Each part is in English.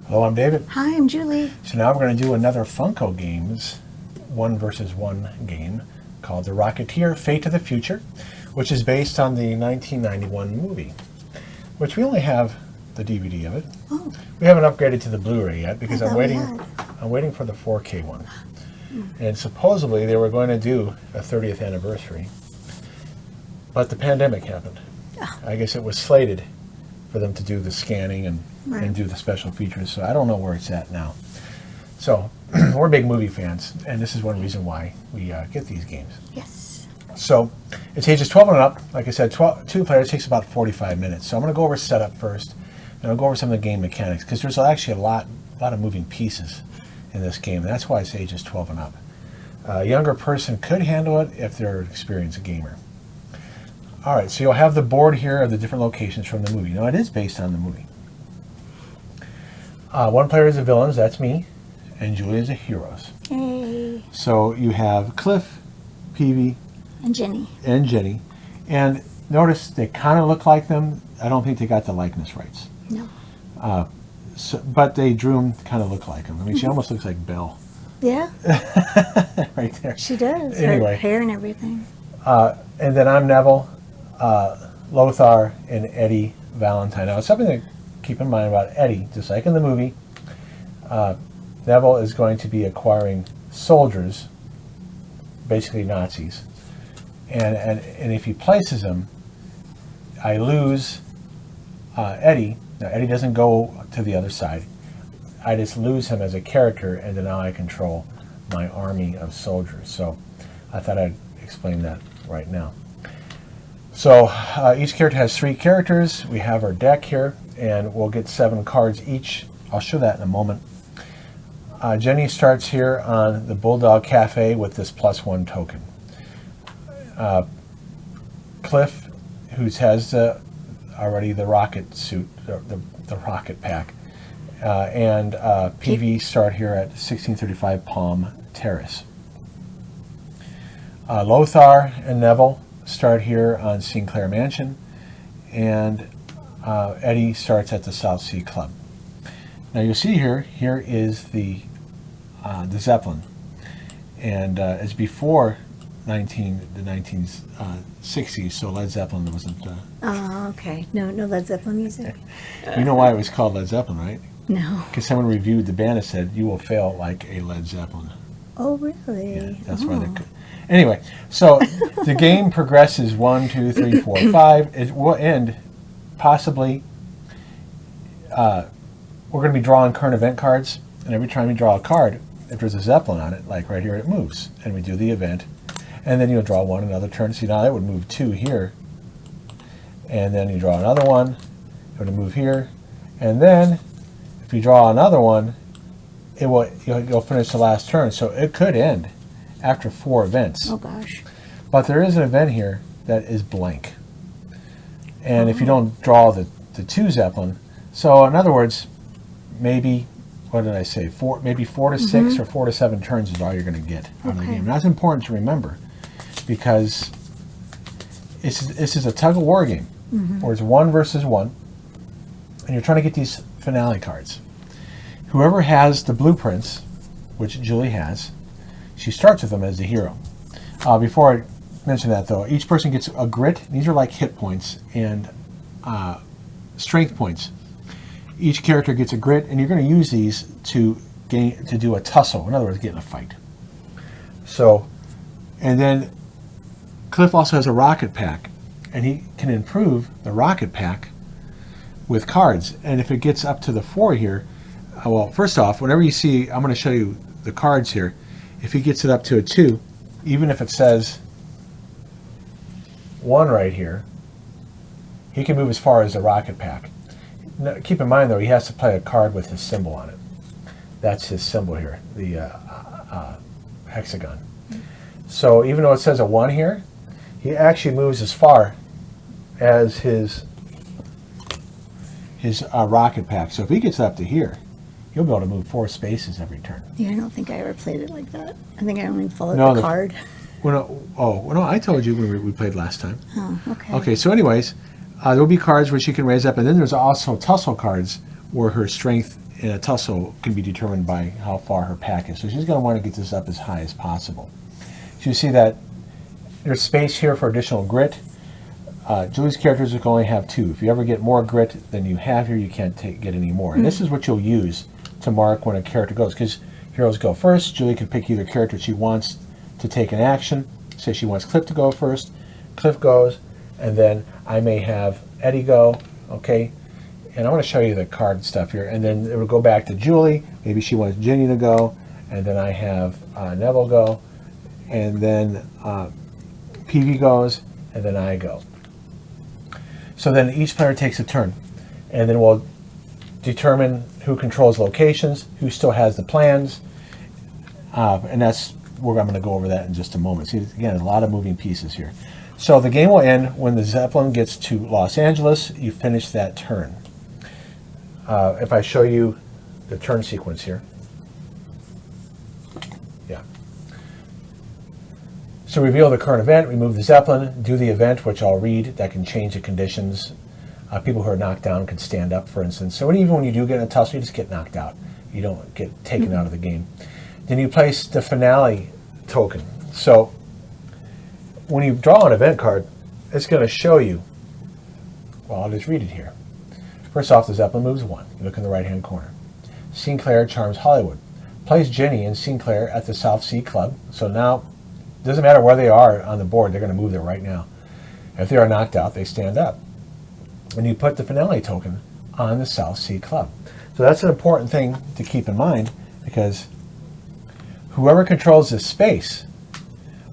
Hello, I'm David. Hi, I'm Julie. So now we're going to do another Funko Games 1 versus 1 game called The Rocketeer Fate of the Future, which is based on the 1991 movie, which we only have the DVD of it. Oh. We haven't upgraded to the Blu-ray yet because I'm waiting for the 4K one. And supposedly they were going to do a 30th anniversary, but the pandemic happened. I guess it was slated for them to do the scanning and do the special features, so I don't know where it's at now. So we're big movie fans, and this is one reason why we get these games. Yes. So it's ages 12 and up. Like I said, 2 players takes about 45 minutes. So I'm going to go over setup first, and I'll go over some of the game mechanics, because there's actually a lot of moving pieces in this game, and that's why it's ages 12 and up. A younger person could handle it if they're an experienced gamer. All right, so you'll have the board here of the different locations from the movie. Now, it is based on the movie. One player is the villains, that's me, and Julie is the heroes. Hey. So you have Cliff, Peevy, And Jenny. And notice they kind of look like them. I don't think they got the likeness rights. No. But they drew them to kind of look like them. I mean, she almost looks like Belle. Yeah. Right there. She does. Anyway. Her hair and everything. And then I'm Neville, Lothar, and Eddie Valentine. Now, something to keep in mind about Eddie, just like in the movie, Neville is going to be acquiring soldiers, basically Nazis. And if he places them, I lose Eddie. Now, Eddie doesn't go to the other side. I just lose him as a character, and then now I control my army of soldiers. So I thought I'd explain that right now. So each character has 3 characters. We have our deck here, and we'll get 7 cards each. I'll show that in a moment. Jenny starts here on the Bulldog Cafe with this +1 token. Cliff, who has already the rocket suit, the rocket pack, and Peevy start here at 1635 Palm Terrace. Lothar and Neville start here on Sinclair Mansion, and Eddie starts at the South Sea Club. Now you'll see here is the zeppelin, and it's before the 1960s, so Led Zeppelin wasn't. Oh, okay. No Led Zeppelin music. You know why it was called Led Zeppelin, right? No. Because someone reviewed the band and said, "You will fail like a Led Zeppelin." Oh, really? Yeah, that's why they could. Anyway, so the game progresses 1, 2, 3, 4, 5. It will end possibly. We're going to be drawing current event cards, and every time you draw a card, if there's a zeppelin on it, like right here, it moves, and we do the event, and then you'll draw one another turn. See, now that would move 2 here, and then you draw another one, it would move here, and then if you draw another one, you'll finish the last turn. So it could end after 4 events. Oh gosh. But there is an event here that is blank. And if you don't draw the 2 zeppelin, so in other words, maybe, what did I say, maybe 4 to 6 or 4 to 7 turns is all you're going to get out of the game. And that's important to remember, because this is a tug of war game where it's 1 versus 1, and you're trying to get these finale cards. Whoever has the blueprints, which Julie has, she starts with them as the hero. Before I mention that, though, each person gets a grit. These are like hit points and strength points. Each character gets a grit, and you're going to use these to do a tussle. In other words, get in a fight. So, and then Cliff also has a rocket pack, and he can improve the rocket pack with cards. And if it gets up to the 4 here, well, first off, whenever you see, I'm going to show you the cards here. If he gets it up to a 2, even if it says 1 right here, he can move as far as the rocket pack. Now, keep in mind, though, he has to play a card with his symbol on it. That's his symbol here, the hexagon. So even though it says a 1 here, he actually moves as far as his rocket pack. So if he gets up to here, he'll be able to move 4 spaces every turn. Yeah, I don't think I ever played it like that. I think I only followed the card. No, I told you when we played last time. Oh, okay. Okay, so anyways, there'll be cards which you can raise up, and then there's also tussle cards where her strength in a tussle can be determined by how far her pack is. So she's going to want to get this up as high as possible. So you see that there's space here for additional grit. Julie's characters can only have 2. If you ever get more grit than you have here, you can't get any more. And this is what you'll use to mark when a character goes, because heroes go first. Julie can pick either character she wants to take an action. Say she wants Cliff to go first. Cliff goes, and then I may have Eddie go, okay? And I want to show you the card stuff here. And then it will go back to Julie. Maybe she wants Ginny to go, and then I have Neville go, and then Peevy goes, and then I go. So then each player takes a turn, and then we'll determine who controls locations, who still has the plans, and that's where I'm going to go over that in just a moment. See, again, a lot of moving pieces here. So the game will end when the Zeppelin gets to Los Angeles. You finish that turn. If I show you the turn sequence here. Yeah. So reveal the current event, remove the Zeppelin, do the event, which I'll read, that can change the conditions. People who are knocked down can stand up, for instance. So even when you do get in a tussle, you just get knocked out. You don't get taken out of the game. Then you place the finale token. So when you draw an event card, it's going to show you, well, I'll just read it here. First off, the Zeppelin moves 1. You look in the right-hand corner. Sinclair charms Hollywood. Place Ginny and Sinclair at the South Sea Club. So now, it doesn't matter where they are on the board, they're going to move there right now. If they are knocked out, they stand up. And you put the finale token on the South Sea Club. So that's an important thing to keep in mind, because whoever controls this space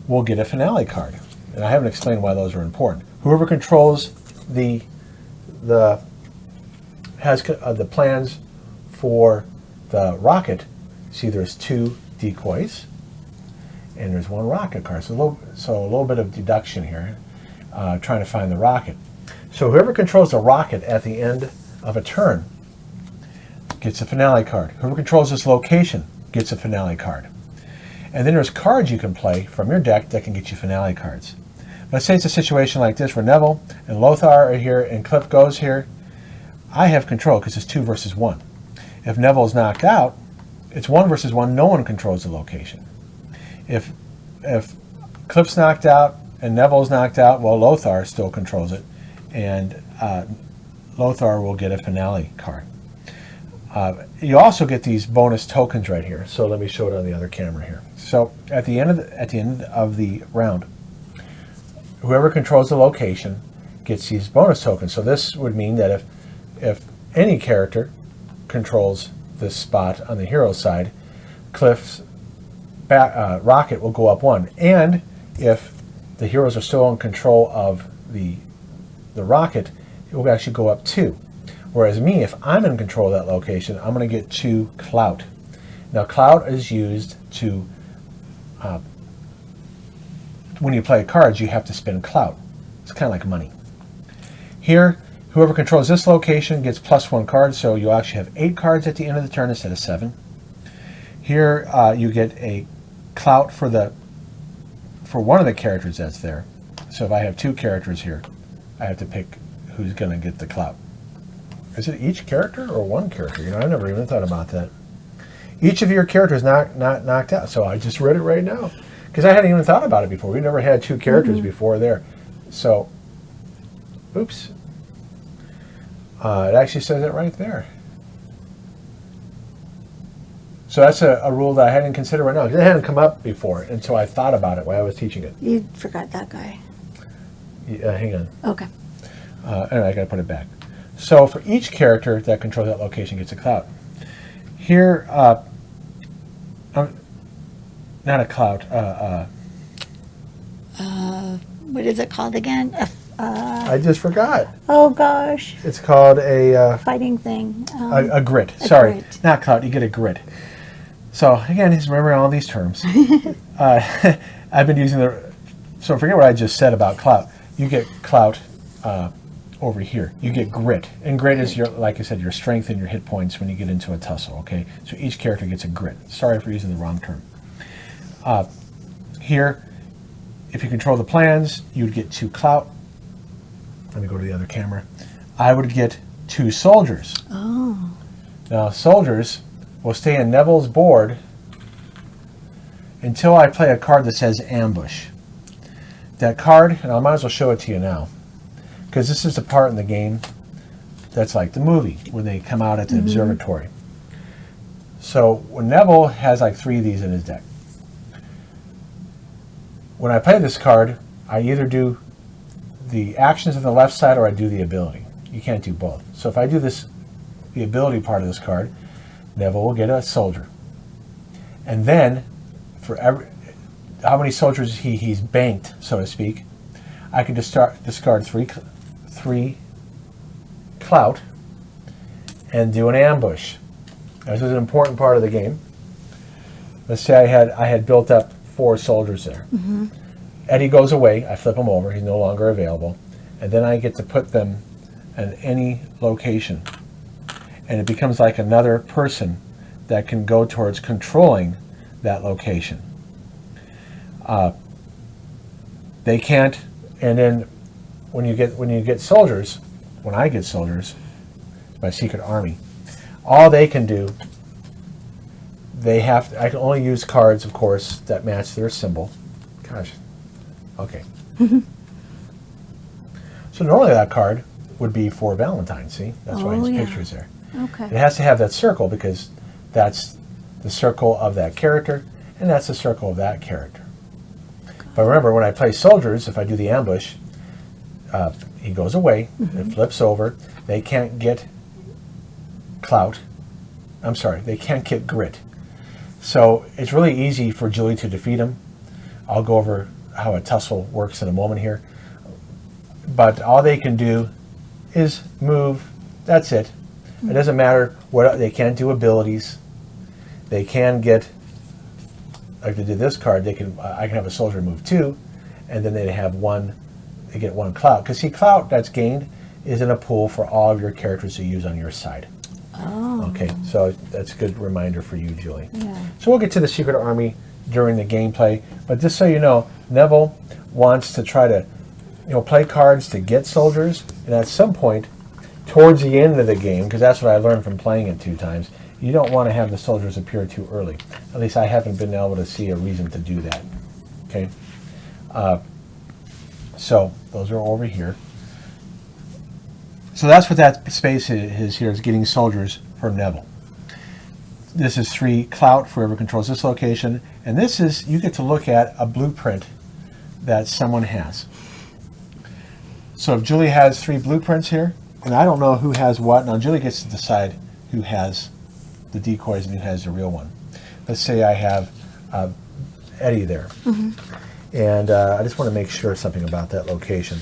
will get a finale card. And I haven't explained why those are important. Whoever controls has the plans for the rocket, see there's 2 decoys, and there's 1 rocket card. So a little bit of deduction here, trying to find the rocket. So whoever controls the rocket at the end of a turn gets a finale card. Whoever controls this location gets a finale card. And then there's cards you can play from your deck that can get you finale cards. Let's say it's a situation like this where Neville and Lothar are here and Cliff goes here. I have control because it's 2 versus 1. If Neville's knocked out, it's 1 versus 1. No one controls the location. If Cliff's knocked out and Neville's knocked out, well, Lothar still controls it, and Lothar will get a finale card. You also get these bonus tokens right here. So let me show it on the other camera here. So at the end of the round, whoever controls the location gets these bonus tokens. So this would mean that if any character controls this spot on the hero side, Cliff's rocket will go up 1. And if the heroes are still in control of the rocket, it will actually go up 2. Whereas me, if I'm in control of that location, I'm going to get 2 clout. Now, clout is used to, when you play cards, you have to spend clout. It's kind of like money. Here, whoever controls this location gets +1 card, so you'll actually have 8 cards at the end of the turn instead of 7. Here, you get a clout for one of the characters that's there. So if I have 2 characters here, I have to pick who's going to get the clout. Is it each character or 1 character? You know, I never even thought about that. Each of your characters not knocked out. So I just read it right now, because I hadn't even thought about it before. We never had 2 characters before there. So, oops. It actually says it right there. So that's a rule that I hadn't considered right now, because it hadn't come up before until I thought about it while I was teaching it. You forgot that guy. Hang on. Okay. Anyway, I got to put it back. So for each character that controls that location gets a clout. Here, not a clout. What is it called again? I just forgot. Oh gosh. It's called a Fighting thing. A grit. Sorry, grit. not clout. You get a grit. So again, just remembering all these terms. I've been using so forget what I just said about clout. You get clout over here. You get grit, and grit is like I said, your strength and your hit points when you get into a tussle. Okay, so each character gets a grit. Sorry for using the wrong term. Here, if you control the plans, you'd get 2 clout. Let me go to the other camera. I would get 2 soldiers. Oh. Now, soldiers will stay in Neville's board until I play a card that says ambush. That card, and I might as well show it to you now, because this is the part in the game that's like the movie, when they come out at the observatory. So when Neville has like 3 of these in his deck, when I play this card, I either do the actions on the left side or I do the ability. You can't do both. So if I do this, the ability part of this card, Neville will get a soldier. And then, for every, how many soldiers he's banked, so to speak, I can just discard three clout and do an ambush. This is an important part of the game. Let's say I had built up 4 soldiers there. Eddie goes away, I flip him over, he's no longer available, and then I get to put them in any location. And it becomes like another person that can go towards controlling that location. They can't, and then when you get soldiers, when I get soldiers, my secret army, all they can do, I can only use cards, of course, that match their symbol. Gosh, okay. So normally that card would be for Valentine, see? That's why his picture's there. Okay. It has to have that circle because that's the circle of that character, and that's the circle of that character. But remember, when I play soldiers, if I do the ambush, he goes away, it flips over, they can't get clout. I'm sorry, they can't get grit. So it's really easy for Julie to defeat him. I'll go over how a tussle works in a moment here. But all they can do is move. That's it. It doesn't matter what they can't do abilities. They can get, like they did this card, I can have a soldier move 2, and then they have they get 1 clout. Because see, clout that's gained is in a pool for all of your characters to use on your side. Oh. Okay, so that's a good reminder for you, Julie. Yeah. So we'll get to the secret army during the gameplay, but just so you know, Neville wants to try to, play cards to get soldiers, and at some point, towards the end of the game, because that's what I learned from playing it 2 times, you don't want to have the soldiers appear too early. At least I haven't been able to see a reason to do that. Okay, so those are over here. So that's what that space is here, is getting soldiers for Neville. This is 3 clout for whoever controls this location, and this is, you get to look at a blueprint that someone has. So if Julie has 3 blueprints here, and I don't know who has what, now Julie gets to decide who has the decoys and who has the real one. Let's say I have Eddie there, and I just want to make sure something about that location.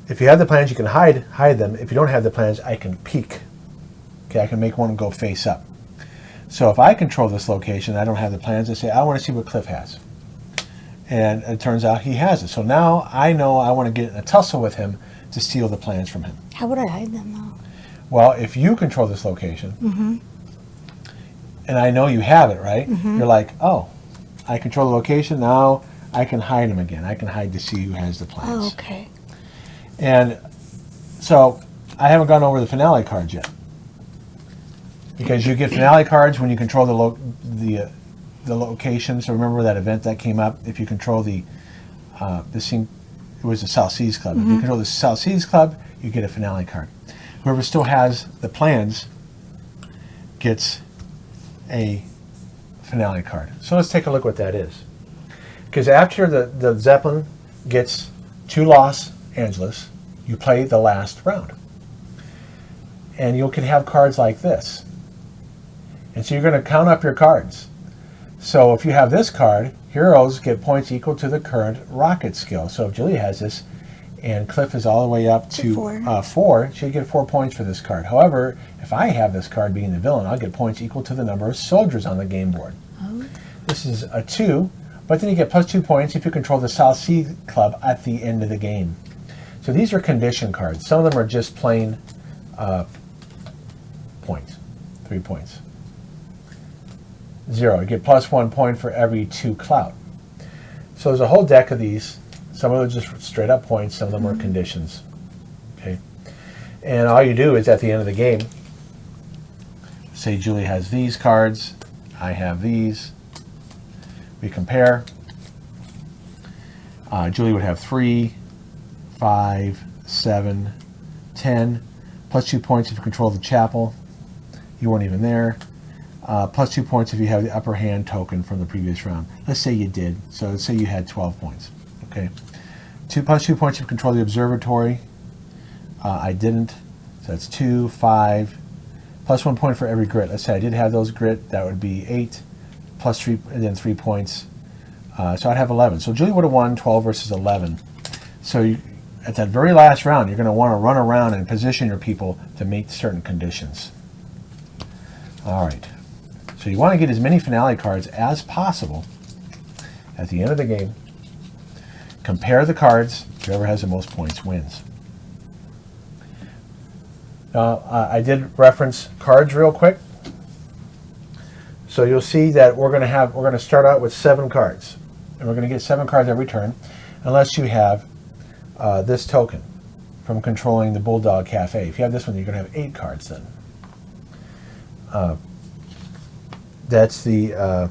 If you have the plans, you can hide them. If you don't have the plans, I can peek. Okay, I can make one go face up. So if I control this location, I don't have the plans, I say, I want to see what Cliff has. And it turns out he has it. So now I know I want to get in a tussle with him to steal the plans from him. How would I hide them, though? Well, if you control this location, and I know you have it, right? You're like, oh, I control the location, now I can hide him again. I can hide to see who has the plans. Oh, okay. And so I haven't gone over the finale cards yet, because you get finale cards when you control the location. So remember that event that came up. If you control it was the South Seas Club. If you control the South Seas Club, you get a finale card. Whoever still has the plans gets a finale card. So let's take a look what that is. Because after the Zeppelin gets to Los Angeles, you play the last round. And you can have cards like this. And so you're going to count up your cards. So if you have this card, heroes get points equal to the current rocket skill. So if Julie has this, and Cliff is all the way up to 4, she'll get 4 points for this card. However, if I have this card being the villain, I'll get points equal to the number of soldiers on the game board. Oh. This is a 2, but then you get plus 2 points if you control the South Sea Club at the end of the game. So these are condition cards. Some of them are just plain points, 3 points. 0, you get plus 1 point for every 2 clout. So there's a whole deck of these. Some of them are just straight up points, some of them are conditions. Okay, and all you do is at the end of the game, Say Julie has these cards, I have these. We compare. Julie would have 3, 5, 7, 10, plus 2 points if you control the chapel. You weren't even there. Plus 2 points if you have the upper hand token from the previous round. Let's say you did. So let's say you had 12 points. Okay. Plus 2 points if you control the observatory. I didn't. So that's 2, 5, plus 1 point for every grit. Let's say I did have those grit. That would be 8, plus 3, and then 3 points. So I'd have 11. So Julie would have won 12 versus 11. So at that very last round, you're going to want to run around and position your people to meet certain conditions. All right. So you want to get as many finale cards as possible at the end of the game. Compare the cards. Whoever has the most points wins. Now, I did reference cards real quick. So you'll see that we're going to start out with 7 cards. And we're going to get 7 cards every turn, unless you have this token from controlling the Bulldog Cafe. If you have this one, you're going to have 8 cards then. That's the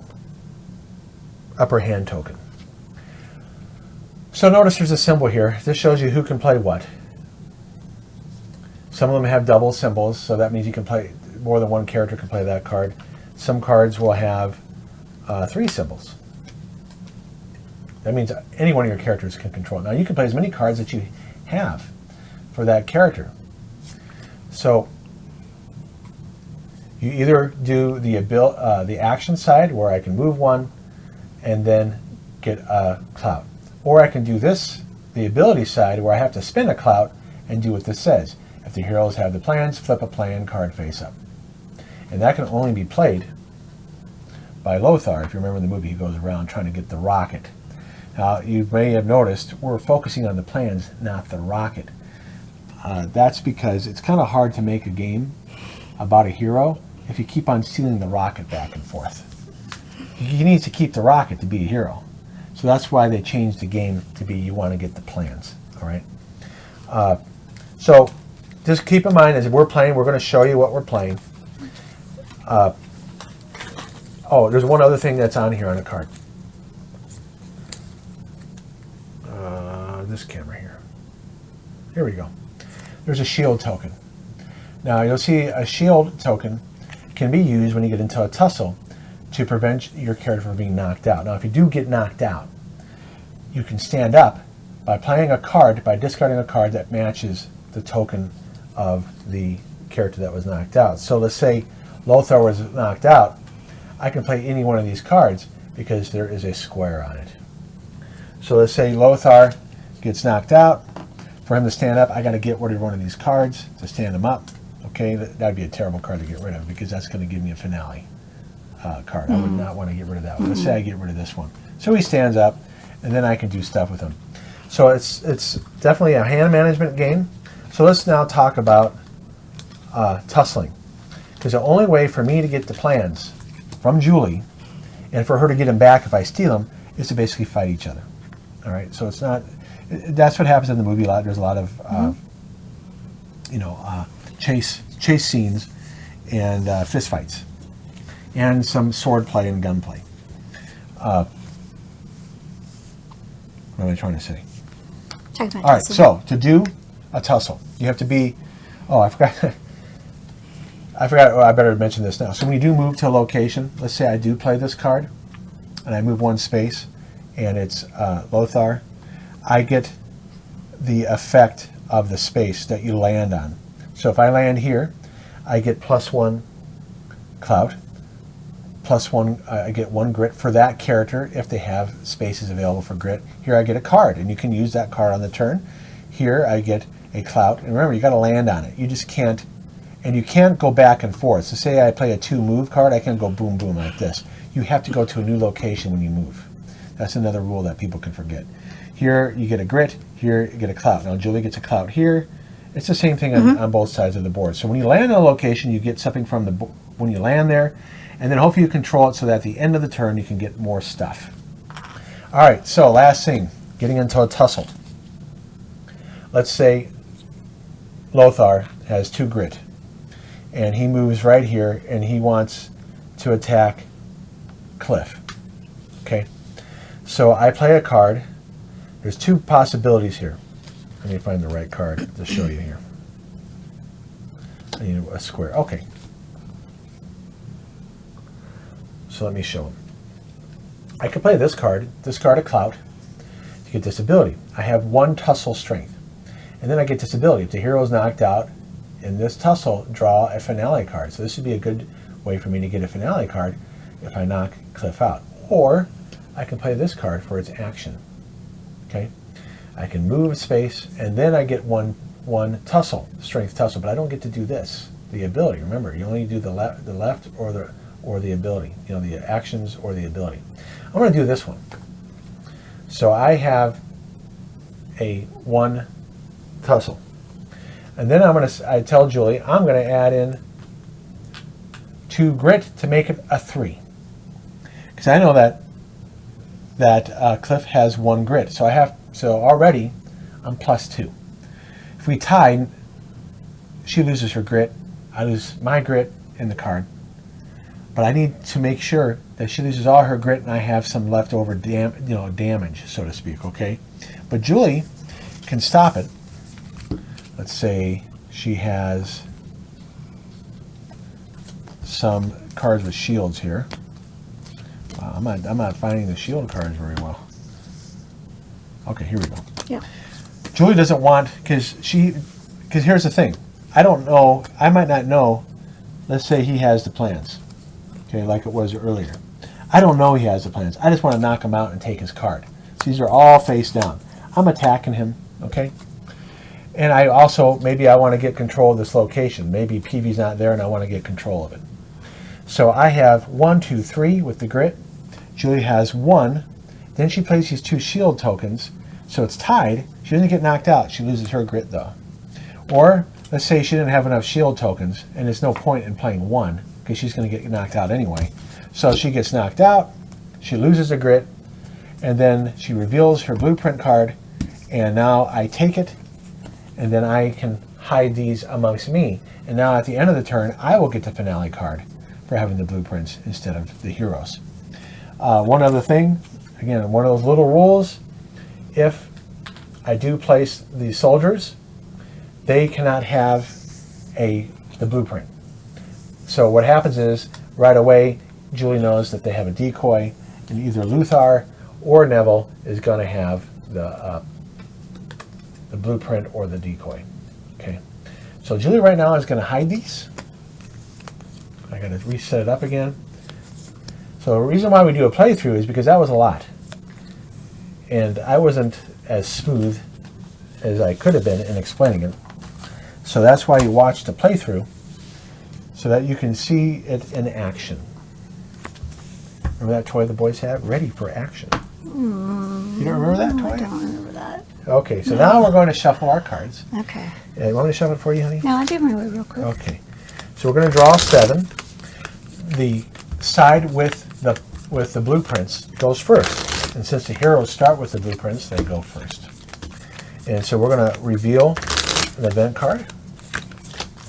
upper hand token. So notice there's a symbol here. This shows you who can play what. Some of them have double symbols, so that means you can play, more than one character can play that card. Some cards will have 3 symbols. That means any one of your characters can control it. Now you can play as many cards that you have for that character. So you either do the action side, where I can move one and then get a clout. Or I can do this, the ability side, where I have to spend a clout and do what this says. If the heroes have the plans, flip a plan card face up. And that can only be played by Lothar. If you remember in the movie, he goes around trying to get the rocket. Now, you may have noticed we're focusing on the plans, not the rocket. That's because it's kind of hard to make a game about a hero if you keep on stealing the rocket back and forth. He needs to keep the rocket to be a hero. So that's why they changed the game to be you want to get the plans. All right. So just keep in mind, as we're playing, we're going to show you what we're playing. Oh, there's one other thing that's on here on the card. This camera here. Here we go. There's a shield token. Now you'll see a shield token can be used when you get into a tussle to prevent your character from being knocked out. Now if you do get knocked out, you can stand up by playing a card, by discarding a card that matches the token of the character that was knocked out. So let's say Lothar was knocked out. I can play any one of these cards because there is a square on it. So let's say Lothar gets knocked out. For him to stand up, I got to get rid of one of these cards to stand him up. Okay, that'd be a terrible card to get rid of because that's going to give me a finale card. I would not want to get rid of that one. Let's say I get rid of this one. So he stands up, and then I can do stuff with him. So it's definitely a hand management game. So let's now talk about tussling. Because the only way for me to get the plans from Julie, and for her to get them back if I steal them, is to basically fight each other. All right, so it's not. That's what happens in the movie a lot. There's a lot of chase scenes and fist fights, and some sword play and gun play. What am I trying to say? Talk about All right, tussle. so to do a tussle, you have to be. Oh, I forgot. I forgot. Oh, I better mention this now. So when you do move to a location, let's say I do play this card, and I move one space, and it's Lothar. I get the effect of the space that you land on. So if I land here, I get +1 clout, +1. I get 1 grit for that character if they have spaces available for grit. Here I get a card, and you can use that card on the turn. Here I get a clout, and remember, you got to land on it. You just can't, and you can't go back and forth. So say I play a 2-move card, I can't go boom boom like this. You have to go to a new location when you move. That's another rule that people can forget. Here you get a grit, here you get a clout. Now Julie gets a clout here. It's the same thing on both sides of the board. So when you land on a location, you get something from when you land there, and then hopefully you control it so that at the end of the turn you can get more stuff. All right, so last thing, getting into a tussle. Let's say Lothar has 2 grit, and he moves right here, and he wants to attack Cliff. Okay, so I play a card. There's two possibilities here. Let me find the right card to show you here. I need a square. Okay. So let me show him. I can play this card of clout, to get this ability. I have 1 tussle strength. And then I get this ability. If the hero is knocked out in this tussle, draw a finale card. So this would be a good way for me to get a finale card if I knock Cliff out. Or I can play this card for its action. Okay? I can move a space, and then I get one tussle, strength tussle, but I don't get to do this, the ability. Remember, you only do the left or the ability, the actions or the ability. I'm going to do this one. So I have a 1 tussle, and then I tell Julie I'm going to add in 2 grit to make it a 3, because I know that Cliff has 1 grit. So already I'm +2. If we tie, she loses her grit, I lose my grit in the card. But I need to make sure that she loses all her grit and I have some leftover damage, so to speak, okay? But Julie can stop it. Let's say she has some cards with shields here. I'm not finding the shield cards very well. Okay, here we go. Yeah. Julie doesn't want, because here's the thing. I don't know, I might not know, let's say he has the plans, okay, like it was earlier. I don't know he has the plans. I just want to knock him out and take his card. So these are all face down. I'm attacking him, okay? And I also, maybe I want to get control of this location. Maybe Peevy's not there and I want to get control of it. So I have 1, 2, 3 with the grit. Julie has 1. Then she plays these 2 shield tokens, so it's tied. She doesn't get knocked out. She loses her grit, though. Or, let's say she didn't have enough shield tokens, and there's no point in playing 1, because she's going to get knocked out anyway. So she gets knocked out, she loses her grit, and then she reveals her blueprint card, and now I take it, and then I can hide these amongst me. And now at the end of the turn, I will get the finale card for having the blueprints instead of the heroes. One other thing, again, one of those little rules, if I do place the soldiers, they cannot have the blueprint. So what happens is, right away, Julie knows that they have a decoy, and either Lothar or Neville is going to have the blueprint or the decoy. Okay, so Julie right now is going to hide these. I got to reset it up again. So the reason why we do a playthrough is because that was a lot. And I wasn't as smooth as I could have been in explaining it. So that's why you watch the playthrough, so that you can see it in action. Remember that toy the boys had? Ready for action. You don't remember that toy? I don't remember that. Okay, so now we're going to shuffle our cards. Okay. You want me to shuffle it for you, honey? No, I'll do my way real quick. Okay. So we're going to draw 7. The side with the blueprints goes first. And since the heroes start with the blueprints, they go first. And so we're going to reveal an event card.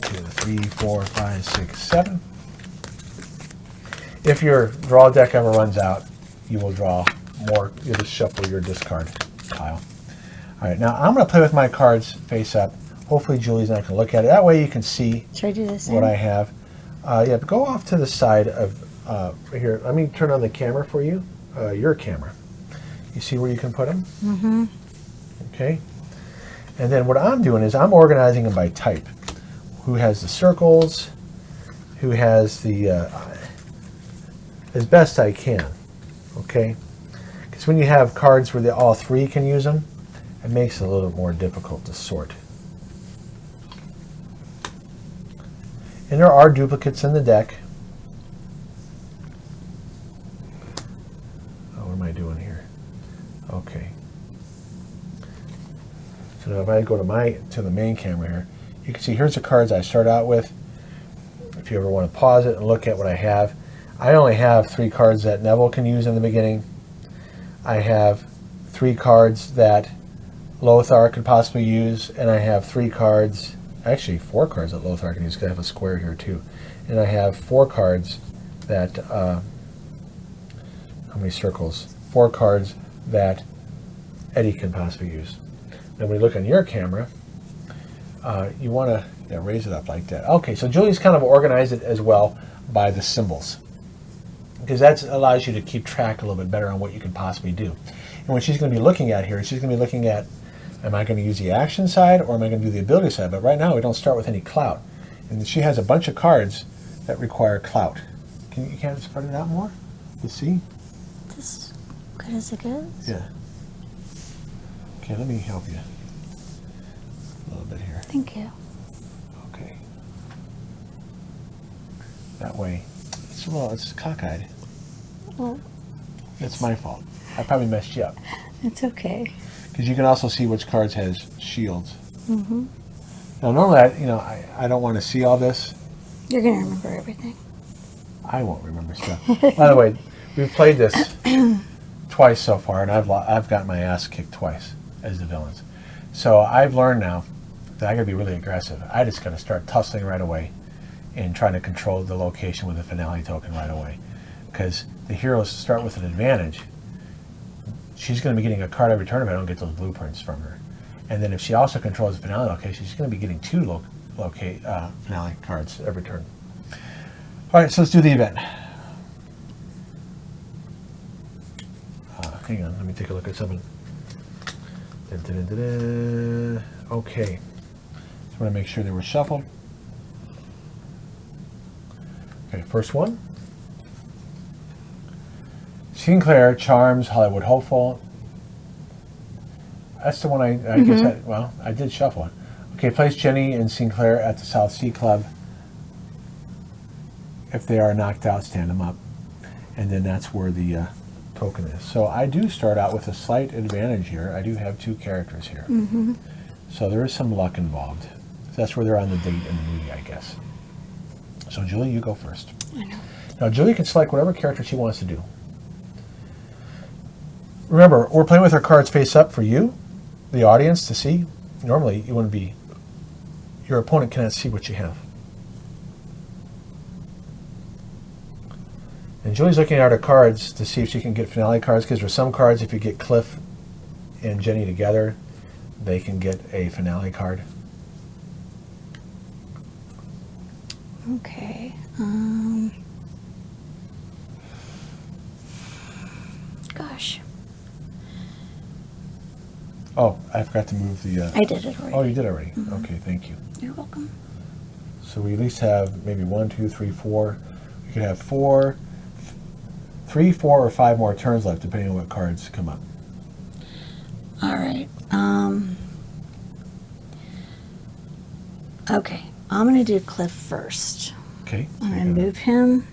3, 4, 5, 6, 7. If your draw deck ever runs out, you will draw more. You'll just shuffle your discard pile. All right, now I'm going to play with my cards face up. Hopefully Julie's not going to look at it. That way you can see Should I do this? what I have. Yeah, go off to the side of here. Let me turn on the camera for you. Your camera. You see where you can put them? Mm-hmm. Okay. And then what I'm doing is I'm organizing them by type. Who has the circles? Who has the as best I can. Okay. Because when you have cards where all 3 can use them, it makes it a little more difficult to sort. And there are duplicates in the deck. Oh, what am I doing here? Okay. So now if I go to the main camera here, you can see here's the cards I start out with. If you ever want to pause it and look at what I have, I only have 3 cards that Neville can use in the beginning. I have 3 cards that Lothar could possibly use, and I have 3 cards, actually 4 cards that Lothar can use because I have a square here too. And I have 4 cards that, how many circles? 4 cards that Eddie can possibly use. Now when you look on your camera, you want to raise it up like that. Okay, so Julie's kind of organized it as well by the symbols, because that allows you to keep track a little bit better on what you can possibly do. And what she's going to be looking at here, she's going to be looking at, am I going to use the action side or am I going to do the ability side? But right now we don't start with any clout. And she has a bunch of cards that require clout. You can't spread it out more? You see? Just good as it gets. Yeah. Okay, let me help you a little bit here. Thank you. Okay. That way, it's cockeyed. Well, It's my fault. I probably messed you up. it's okay. Because you can also see which cards has shields. Mm-hmm. Now normally, I don't want to see all this. You're going to remember everything. I won't remember stuff. By the way, we've played this twice so far, and I've gotten my ass kicked twice as the villains. So I've learned now that I got to be really aggressive. I just got to start tussling right away and trying to control the location with the finale token right away. Because the heroes start with an advantage. She's going to be getting a card every turn if I don't get those blueprints from her. And then if she also controls the finale location, she's going to be getting 2 finale cards every turn. All right, so let's do the event. Hang on, let me take a look at something. Okay, just want to make sure they were shuffled. Okay, first one. Sinclair, Charms, Hollywood Hopeful. That's the one I guess I did shuffle it. Okay, place Jenny and Sinclair at the South Sea Club. If they are knocked out, stand them up. And then that's where the token is. So I do start out with a slight advantage here. I do have 2 characters here. Mm-hmm. So there is some luck involved. So that's where they're on the date in the movie, I guess. So Julie, you go first. I know. Now Julie can select whatever character she wants to do. Remember, we're playing with our cards face up for you, the audience, to see. Normally, you wouldn't be. Your opponent cannot see what you have. And Julie's looking at her cards to see if she can get finale cards, because there's some cards, if you get Cliff and Jenny together, they can get a finale card. Okay. Gosh. Oh, I forgot to move the... I did it already. Oh, you did already? Mm-hmm. Okay, thank you. You're welcome. So we at least have maybe 1, 2, 3, 4. We could have 3, 4, or 5 more turns left, depending on what cards come up. All right. Okay. I'm going to do Cliff first. Okay. I'm going to move him.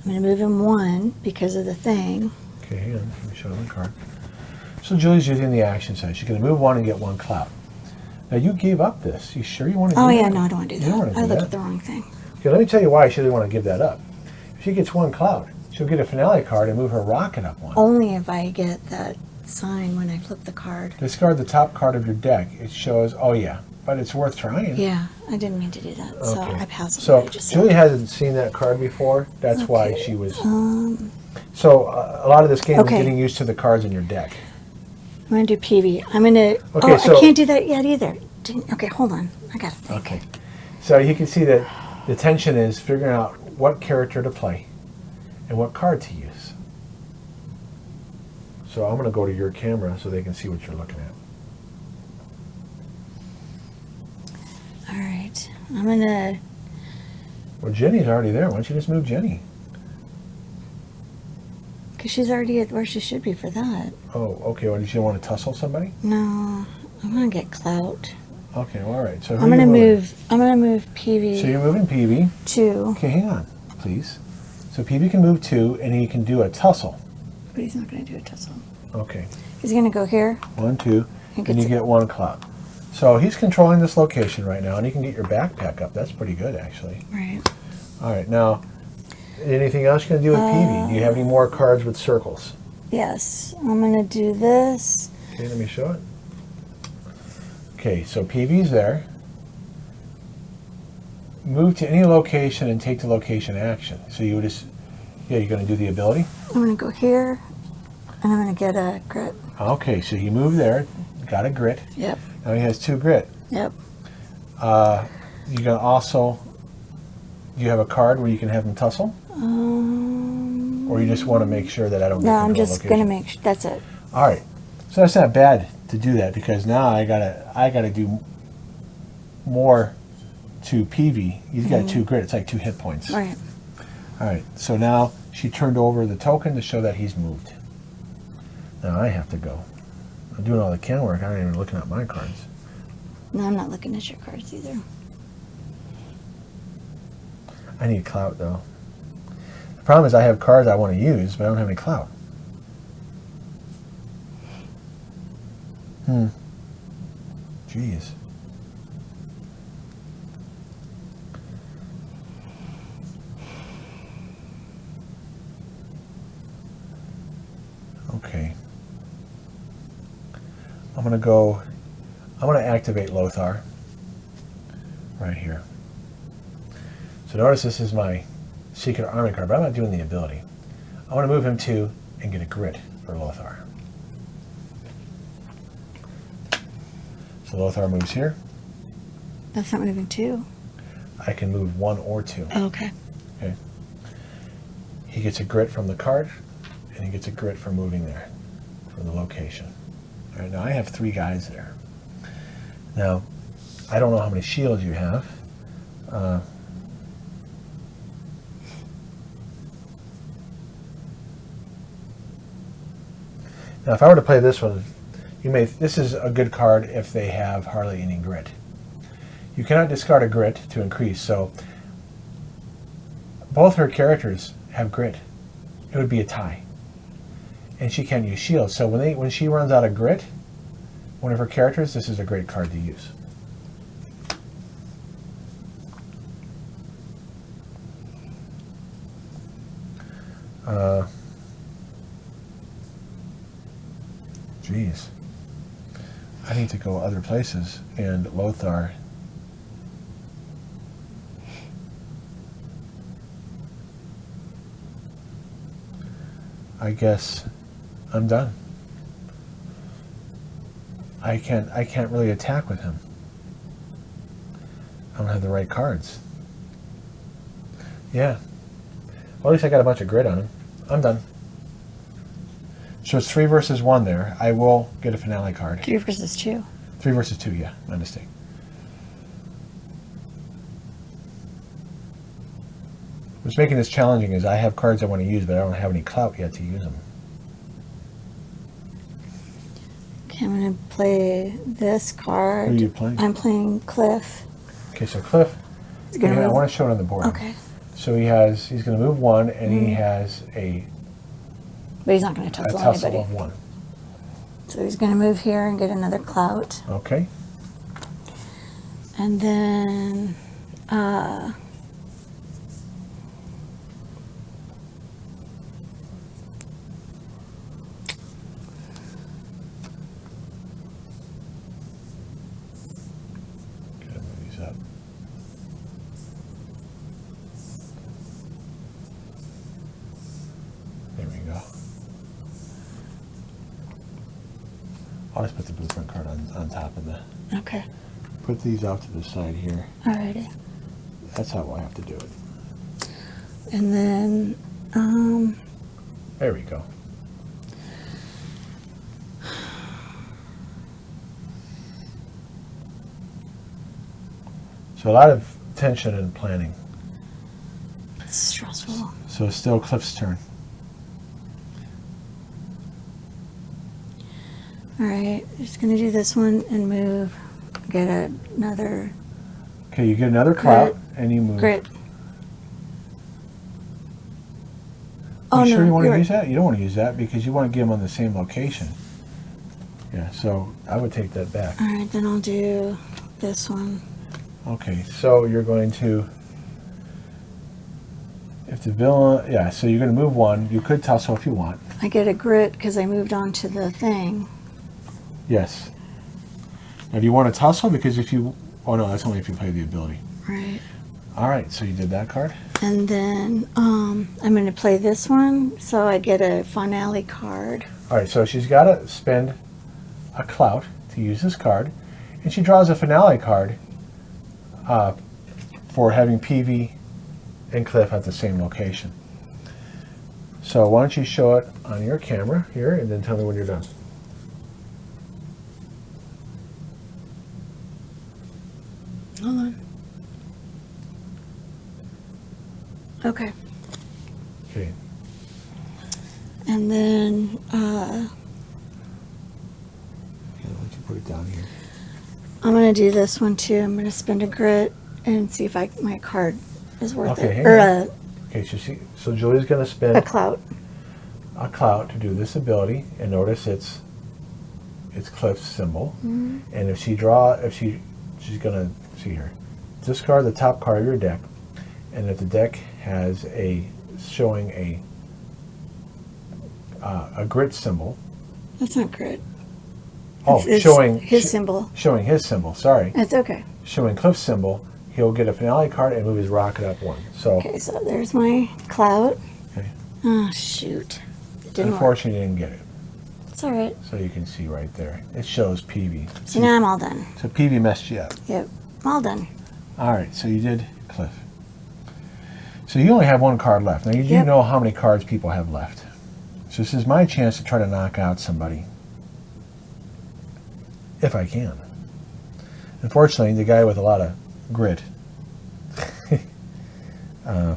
I'm going to move him 1 because of the thing. Okay, hang on. Let me show them the card. So Julie's using the action side. She's going to move 1 and get 1 clout. Now you gave up this. You sure you want to do that? Oh, yeah, no, I don't want to do that. You don't want to I do looked that? at the wrong thing. Okay, let me tell you why she didn't want to give that up. If she gets 1 clout, she'll get a finale card and move her rocket up 1. Only if I get that sign when I flip the card. Discard the top card of your deck. It shows, oh yeah, but it's worth trying. Yeah, I didn't mean to do that, so Okay. I passed it. So Julie hasn't seen that card before. That's why she was... So a lot of this game is getting used to the cards in your deck. I'm going to do Peevy. I'm going to... Okay, I can't do that yet either. Okay, hold on. I got to think. Okay. So you can see that the tension is figuring out what character to play and what card to use. So I'm going to go to your camera so they can see what you're looking at. All right. I'm going to... Well, Jenny's already there. Why don't you just move Jenny? Because she's already at where she should be for that. Oh, okay. Well, did you want to tussle somebody? No. I'm going to get clout. Okay, well, all right. So I'm going to move Peevy. So you're moving Peevy. 2. Okay, hang on, please. So Peevy can move 2, and he can do a tussle. But he's not going to do a tussle. Okay. He's going to go here. 1, 2, and you get 1 clout. So he's controlling this location right now, and you can get your backpack up. That's pretty good, actually. Right. All right, now, anything else you're going to do with Peevy? Do you have any more cards with circles? Yes. I'm going to do this. Okay, let me show it. Okay, so Peevy's there. move to any location and take the location action. So you would just, yeah, you're going to do the ability? I'm going to go here, and I'm going to get a grit. Okay, so he moved there, got a grit. Yep. Now he has 2 grit. Yep. You can also, do you have a card where you can have him tussle? Or you just want to make sure that I don't get No, control I'm just location? going to make sure. That's it. All right. So that's not bad to do that, because now I gotta do more to Peevy. He's got 2 grit. It's like 2 hit points. Right. All right. So now she turned over the token to show that he's moved. Now I have to go. I'm doing all the can work. I'm not even looking at my cards. No, I'm not looking at your cards either. I need clout though. The problem is I have cards I want to use, but I don't have any clout. Jeez. Okay. I'm going to activate Lothar right here. So notice this is my secret army card, but I'm not doing the ability. I want to move him 2 and get a grit for Lothar. So Lothar moves here. That's not moving 2. I can move 1 or 2. Oh, okay. Okay. He gets a grit from the card, and he gets a grit for moving there, from the location. All right, now I have 3 guys there. Now, I don't know how many shields you have. Now, if I were to play this one, this is a good card if they have hardly any grit. You cannot discard a grit to increase, so both her characters have grit. It would be a tie. And she can't use shields. So when she runs out of grit, one of her characters, this is a great card to use. Jeez. I need to go other places, and Lothar. I guess I'm done. I can't really attack with him. I don't have the right cards. Yeah. Well, at least I got a bunch of grit on him. I'm done. So it's 3 versus 1 there. I will get a finale card. 3 versus 2. 3 versus 2, yeah. My mistake. What's making this challenging is I have cards I want to use, but I don't have any clout yet to use them. Okay, I'm going to play this card. Who are you playing? I'm playing Cliff. Okay, so Cliff, I want to show it on the board. Okay. So he's going to move 1, and he has a But he's not going to tussle tussle anybody. of 1. So he's going to move here and get another clout. Okay. And then Gotta move these up. There we go. I'll just put the blueprint card on top of the. okay. Put these out to the side here. Alrighty. That's how I have to do it. And then There we go. So a lot of tension and planning. it's stressful. So it's still Cliff's turn. Alright, just going to do this one and move. Get another Okay, you get another clout and you move. grit. You sure you want to you're use that? You don't want to use that because you want to get them on the same location. Yeah, so I would take that back. Alright, then I'll do this one. Okay, so you're going to, if the villain, yeah, so you're going to move 1. You could tussle if you want. I get a grit because I moved on to the thing. Yes. Now, do you want to tussle? Because if you, oh no, that's only if you play the ability. Right. All right, so you did that card. And then I'm going to play this one, so I get a finale card. All right, so she's got to spend a clout to use this card, and she draws a finale card for having Peevy and Cliff at the same location. So why don't you show it on your camera here, and then tell me when you're done. Hold on. Okay. Okay. And then Here, why don't you put it down here? I'm going to do this one too. I'm going to spend a grit and see if my card is worth Okay, it. hang Or on. Okay, so Julie's going to spend a clout. a clout to do this ability, and notice it's Cliff's symbol. Mm-hmm. And if she's going to see here, discard the top card of your deck, and if the deck has showing a grit symbol. That's not grit. Oh, It's showing his symbol. Showing his symbol. Sorry, That's okay. showing Cliff's symbol. He'll get a finale card and move his rocket up one. So Okay, so there's my clout. okay. Oh, shoot. It didn't work. Unfortunately, you didn't get it. It's all right. So you can see right there. It shows Peevy. So now I'm all done. So Peevy messed you up. Yep, I'm all done. All right, so you did Cliff. So you only have one card left. Now you do Yep. know how many cards people have left. So this is my chance to try to knock out somebody. If I can. Unfortunately, the guy with a lot of grit. I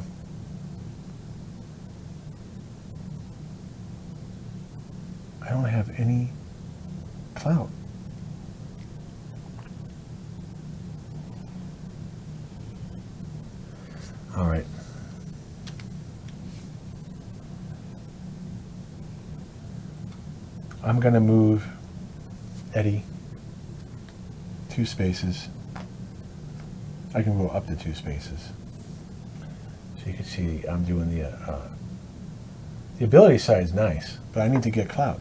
don't have any clout. All right. I'm going to move Eddie 2 spaces. I can go up to 2 spaces. So you can see I'm doing the ability side is nice, but I need to get clout.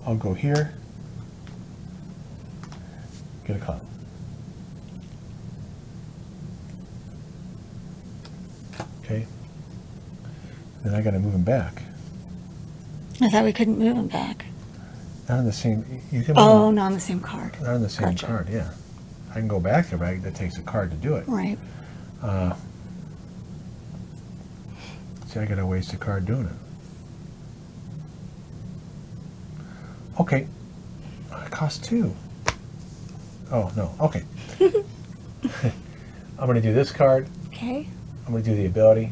I'll go here, get a clout. Okay. Then I got to move him back. I thought we couldn't move him back. Not on the same. You can. Oh, not on the same card. Not on the same Gotcha. card. Yeah, I can go back there, but that takes a card to do it. Right. See, I got to waste a card doing it. Okay. It costs 2. Oh no. Okay. I'm going to do this card. Okay. I'm going to do the ability.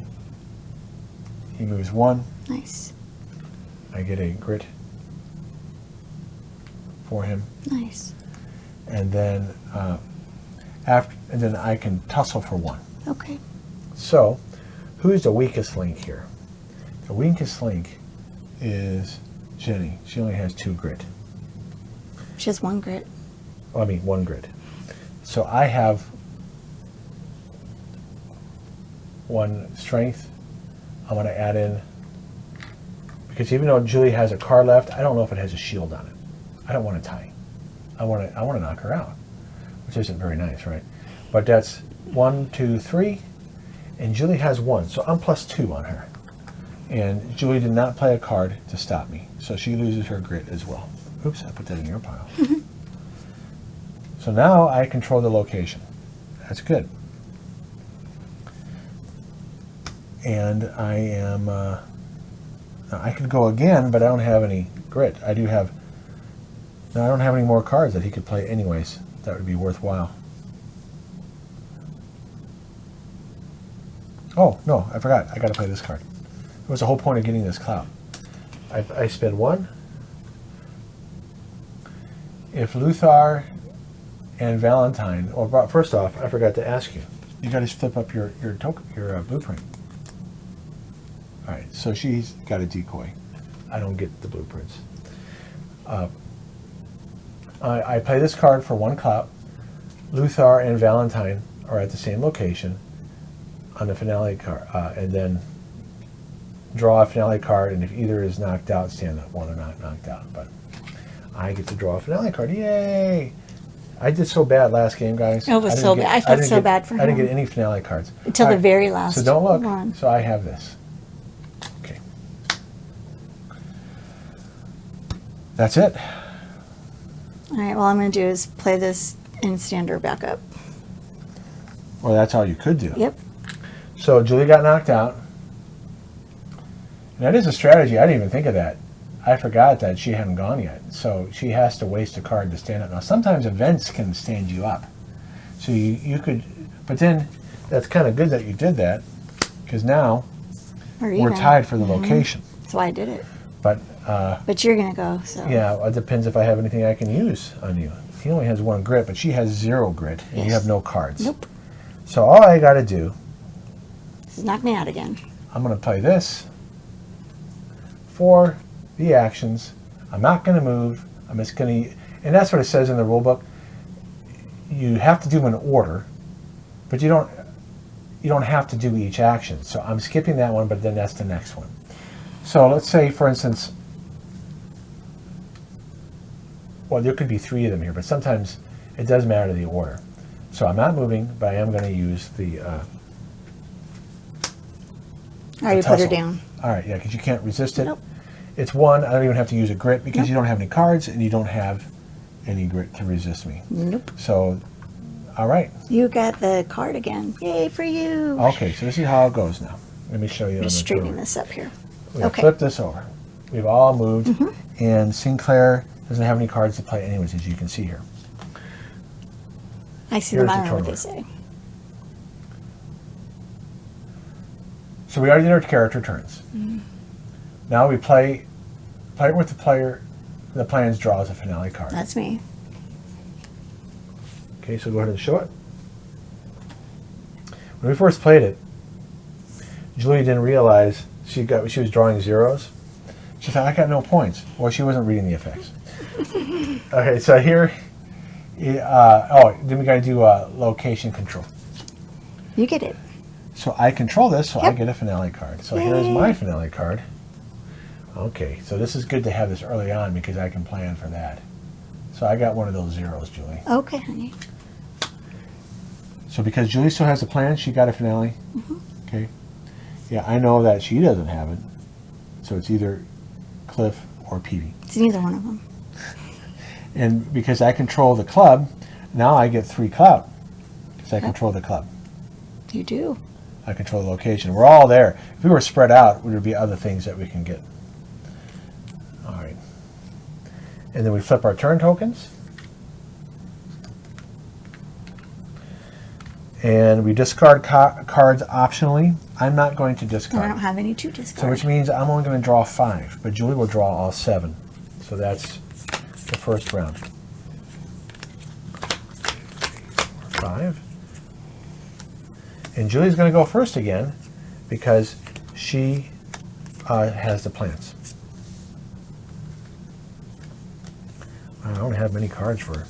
He moves 1. Nice. I get a grit for him, Nice. and then and then I can tussle for 1. Okay. So, who's the weakest link here? The weakest link is Jenny. She only has 2 grit. She has 1 grit. Well, I mean 1 grit. So I have 1 strength. I'm going to add in, because even though Julie has a card left, I don't know if it has a shield on it. I don't want to tie. I want to knock her out, which isn't very nice, right? But that's 1, 2, 3, and Julie has 1, so I'm +2 on her. And Julie did not play a card to stop me, so she loses her grit as well. Oops, I put that in your pile. So now I control the location. That's good. And I am, I could go again, but I don't have any grit. I don't have any more cards that he could play anyways. That would be worthwhile. Oh, no, I forgot. I got to play this card. It was the whole point of getting this clout. I spend 1. If Lothar and Valentine, or first off, I forgot to ask you. You got to flip up your blueprint. All right, so she's got a decoy. I don't get the blueprints. I play this card for 1 clout. Lothar and Valentine are at the same location on the finale card, and then draw a finale card, and if either is knocked out, stand up. 1 are not knocked out, but I get to draw a finale card. Yay! I did so bad last game, guys. It was so bad. I felt so bad for I didn't him. get any finale cards. Until All the right, very last So don't look. one. So I have this. Okay. That's it. All right, well, I'm going to do is play this in standard backup. Well, that's all you could do. Yep. So Julie got knocked out. And that is a strategy. I didn't even think of that. I forgot that she hadn't gone yet. So she has to waste a card to stand up. Now, sometimes events can stand you up. So you could, but then that's kind of good that you did that, because now we're tied for the location. That's why I did it. But you're going to go, so. yeah, it depends if I have anything I can use on you. He only has 1 grit, but she has 0 grit, and you have no cards. Nope. So all I got to do, This is knock me out again. I'm going to play this for the actions. I'm not going to move. I'm just going to, and that's what it says in the rule book. You have to do them in order, but you don't have to do each action. So I'm skipping that one, but then that's the next one. So let's say, for instance, well, there could be 3 of them here, but sometimes it does matter the order. So I'm not moving, but I am going to use the All right, you put her tussle. down. All right, yeah, because you can't resist it. Nope. It's 1. I don't even have to use a grit because Nope. you don't have any cards and you don't have any grit to resist me. Nope. So, all right. You got the card again. Yay for you. Okay, so this is how it goes now. Let me show you. I'm on the just straightening tour. this up here. We're Okay. flip this over. We've all moved, and Sinclair doesn't have any cards to play anyways, as you can see here. I see Here's them. I the don't know what they tour. say. So we already did our character turns. Now we play it with the player. The plans draws a finale card. That's me. Okay, so go ahead and show it. When we first played it, Julie didn't realize she was drawing zeros. She thought, I got no points. Well, she wasn't reading the effects. Okay, so here, then we got to do location control. You get it. So I control this, so I Yep. get a finale card. So Yay. here's my finale card. Okay, so this is good to have this early on because I can plan for that. So I got one of those zeros, Julie. Okay, honey. So because Julie still has a plan, she got a finale. Okay. Yeah, I know that she doesn't have it. So it's either Cliff or Peevy. It's neither one of them. And because I control the club, now I get 3 clout. Because I control the club. You do. I control the location. We're all there. If we were spread out, there would be other things that we can get. All right. And then we flip our turn tokens. And we discard cards optionally. I'm not going to And I don't discard. have any to discard. So which means I'm only going to draw 5, but Julie will draw all 7. So that's the first round. 5. And Julie's going to go first again because she has the plants. I don't have many cards for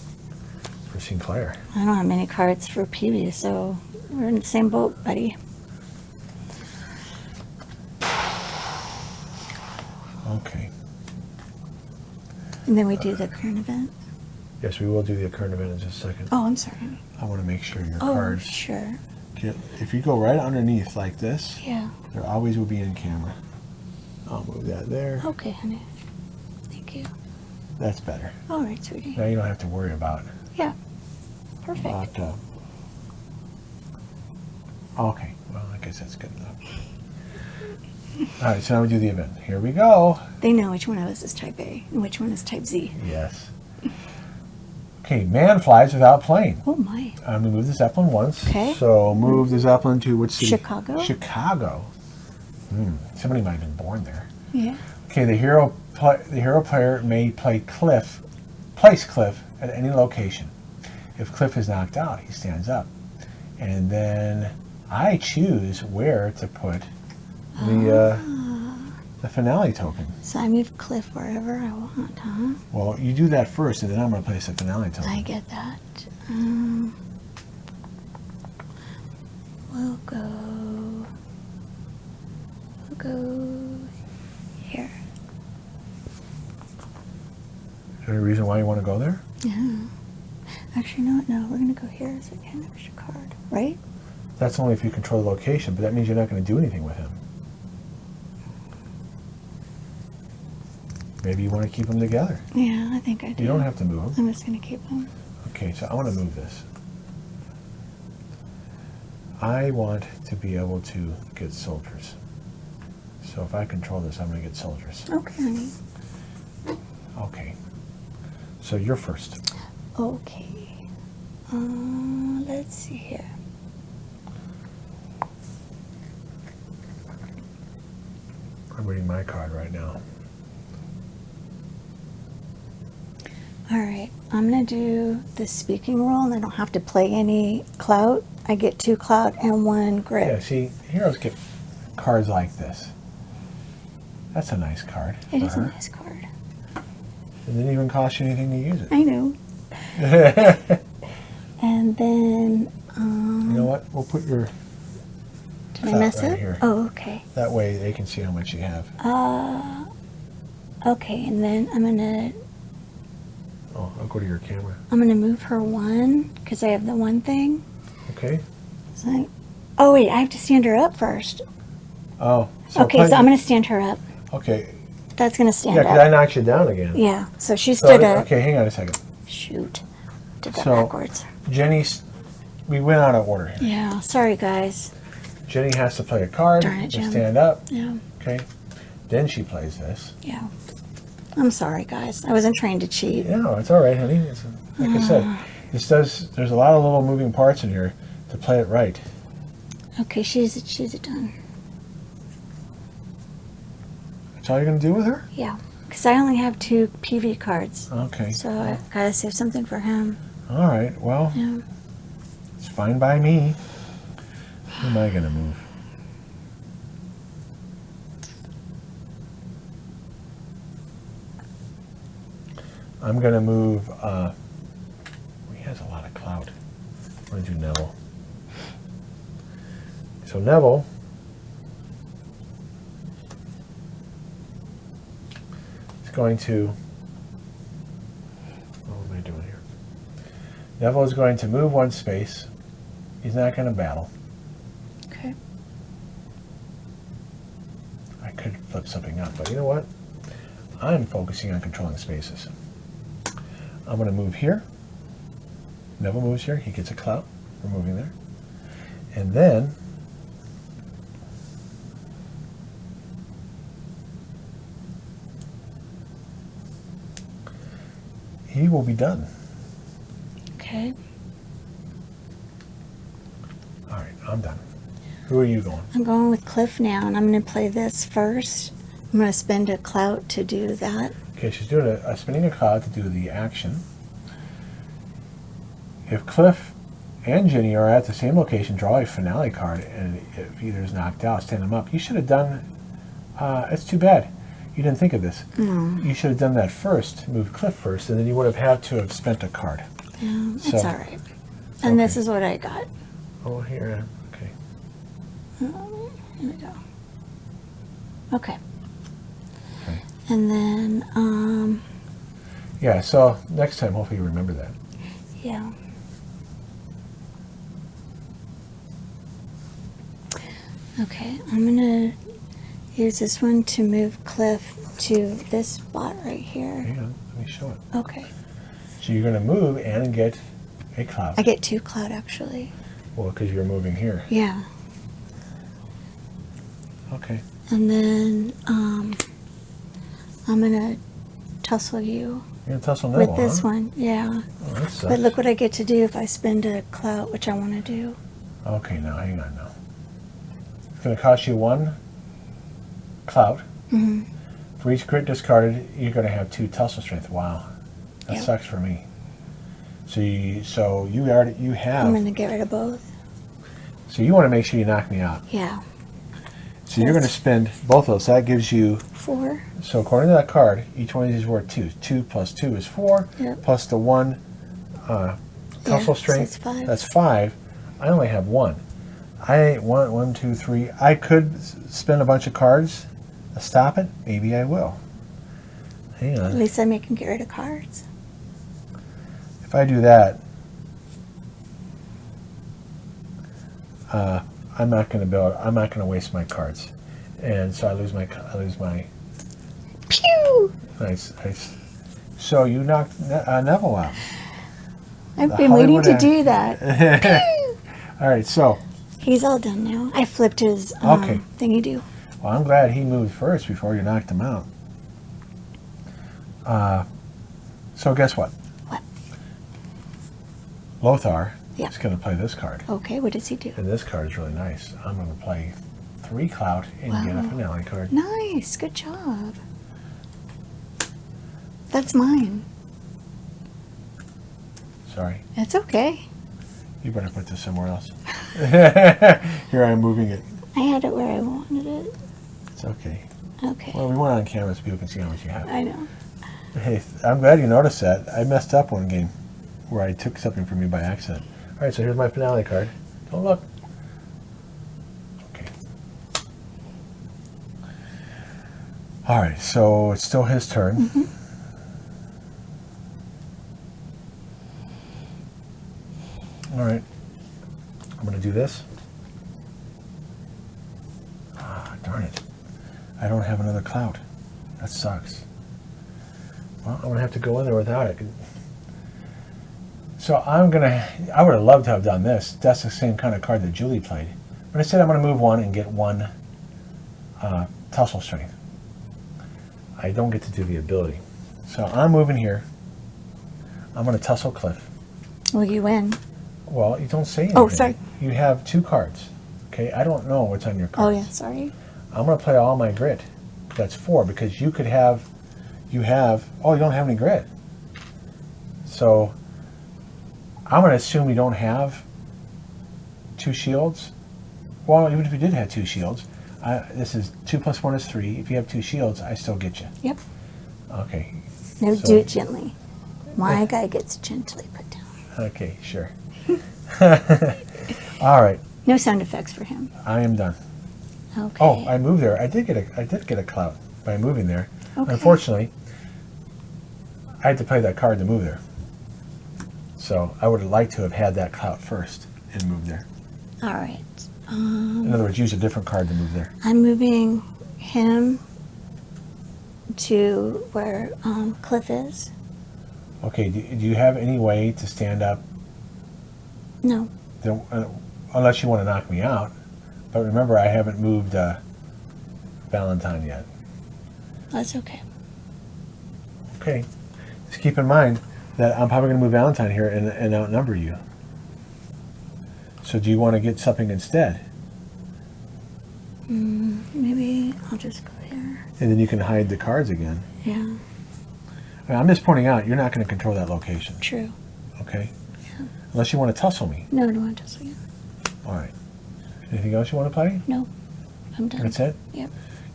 Sinclair. I don't have many cards for Peevy, so we're in the same boat, buddy. Okay. And then we do the current event. Yes, we will do the current event in just a second. Oh, I'm sorry. I want to make sure your Oh, cards sure. get, if you go right underneath like this, Yeah. there always will be in camera. I'll move that there. Okay, honey. Thank you. That's better. All right, sweetie. Now you don't have to worry about Yeah. Perfect. Okay, well, I guess that's good enough. All right, so now we do the event. Here we go. They know which one of us is type A and which one is type Z. Yes. Okay, man flies without plane. Oh, my. I'm going to move the Zeppelin once. Okay. So move the Zeppelin to which city? Chicago. Chicago. Somebody might have been born there. Yeah. Okay, the hero player may place Cliff at any location. If Cliff is knocked out, he stands up. And then I choose where to put the finale token. So I move Cliff wherever I want, huh? Well, you do that first, and then I'm going to place a finale token. I get that. We'll go here. Is there any reason why you want to go there? Yeah. Actually, no, we're going to go here so we can have extra card, right? That's only if you control the location, but that means you're not going to do anything with him. Maybe you want to keep them together. Yeah, I think I do. You don't have to move them. I'm just going to keep them. Okay, so I want to move this. I want to be able to get soldiers. So if I control this, I'm going to get soldiers. Okay, honey. Okay. So you're first. Okay. Let's see here. I'm reading my card right now. All right, I'm going to do the speaking role, and I don't have to play any clout. I get 2 clout and 1 grip. Yeah, see, heroes get cards like this. That's a nice card. It is a her. nice card. It didn't even cost you anything to use it. I know. And then, you know what? We'll put your did I clout mess right up? here. Oh, okay. That way they can see how much you have. Okay, and then I'm gonna I'll go to your camera. move her 1 because I have the 1 thing. Okay. So oh wait, I have to stand her up first. Oh. Okay, so I'm gonna stand her up. Okay. That's gonna stand Yeah, up. because I knocked you down again. Yeah, so she stood up. Okay, hang on a second. Shoot, did that So- backwards. Jenny's. We went out of order here. Yeah, sorry guys. Jenny has to play a card Darn it, and Jim. stand up. Yeah, Okay. Then she plays this. yeah. I'm sorry guys. I wasn't trying to cheat. Yeah, no, it's all right, honey. It's, like I said, there's a lot of little moving parts in here to play it right. Okay, she's done. That's all you're going to do with her? Yeah, because I only have 2 PV cards, Okay. so I gotta save something for him. All right. Well, Yeah. it's fine by me. Who am I going to move? I'm going to move, he has a lot of clout. I'm going to do Neville. So Neville is going to, what am I doing here? Neville is going to move 1 space. He's not going to battle. Okay. I could flip something up, but you know what? I'm focusing on controlling spaces. I'm going to move here. Neville moves here. He gets a clout. We're moving there. And then he will be done. Okay. All right, I'm done. Who are you going? I'm going with Cliff now, and I'm going to play this first. I'm going to spend a clout to do that. Okay, she's doing spinning a cloud to do the action. If Cliff and Jenny are at the same location, draw a finale card, and if either is knocked out, stand them up. You should have done, it's too bad. You didn't think of this. No. You should have done that first, move Cliff first, and then you would have had to have spent a card. Yeah, it's So- all right. And this is what I got. Oh, here, okay. Here we go. Okay. Okay. And then, Yeah, so next time, hopefully you remember that. yeah. Okay, I'm gonna use this one to move Cliff to this spot right here. Hang on, let me show it. Okay. So you're going to move and get a cloud. I get 2 cloud actually. Well, because you're moving here. Yeah. Okay. And then I'm gonna tussle you You're going to tussle Neville, with this huh? one. Yeah. Oh, that sucks. But look what I get to do if I spend a clout, which I want to do. Okay, now hang on now. It's going to cost you 1 clout. Mm-hmm. For each crit discarded, you're going to have 2 tussle strength. Wow, that Yep. sucks for me. So you have. I'm gonna get rid of both. So you want to make sure you knock me out. Yeah. So you're going to spend both of those. That gives you. 4. So according to that card, each one of these is worth 2. 2 plus 2 is 4. Yep. Plus the 1 tussle so strength. it's 5. That's 5. I only have 1. I want 1, 2, 3. I could spend a bunch of cards to stop it. Maybe I will. Hang At on. least I make him get rid of cards. If I do that, I'm not going to waste my cards, and so I lose my. Pew! Nice. So you knocked Neville out. I've been waiting to do that. All right, so He's all done now. I flipped his Okay. thingy do. well, I'm glad he moved first before you knocked him out. So guess what? What? Lothar Yeah. is going to play this card, Okay, what does he do? and this card is really nice. I'm going to play 3 clout and get a Wow. finale card. Nice, good job. That's mine. Sorry, It's okay. you better put this somewhere else. Here I am moving it. I had it where I wanted it. It's okay. Okay. Well, we went on camera so people can see how much you have. I know. Hey, I'm glad you noticed that. I messed up one game where I took something from you by accident. All right, so here's my finale card. Don't look. Okay. All right, so it's still his turn. All right. I'm going to do this. Ah, darn it. I don't have another clout. That sucks. Well, I'm going to have to go in there without it. So I would have loved to have done this. That's the same kind of card that Julie played. But instead I'm going to move 1 and get 1 tussle strength. I don't get to do the ability. So I'm moving here. I'm going to tussle Cliff. Well, you win. Well, you don't say anything. Oh, sorry. You have 2 cards. Okay, I don't know what's on your Oh, cards. yeah, sorry. I'm going to play all my grit. That's 4 because you could have, you don't have any grit. So I'm going to assume you don't have 2 shields. Well, even if you did have 2 shields, this is 2 plus 1 is 3. If you have 2 shields, I still get you. Yep. Okay. No, So- do it gently. My guy gets gently put down. Okay, sure. All right, No sound effects for him. I am done. Okay. Oh, I moved there. I did get a clout by moving there. Okay. Unfortunately, I had to play that card to move there. So I would have liked to have had that clout first and moved there. All right. In other words, use a different card to move there. I'm moving him to where Cliff is. Okay, do you have any way to stand up? No. Unless you want to knock me out. But remember, I haven't moved Valentine yet. That's okay. Okay, just keep in mind that I'm probably going to move Valentine here and outnumber you. So do you want to get something instead? Maybe I'll just go here. And then you can hide the cards again. Yeah, I mean, I'm just pointing out, you're not going to control that location, true. okay? Unless you want to tussle me. No, I don't want to tussle you. All right. Anything else you want to play? No, I'm done. That's it? Yep,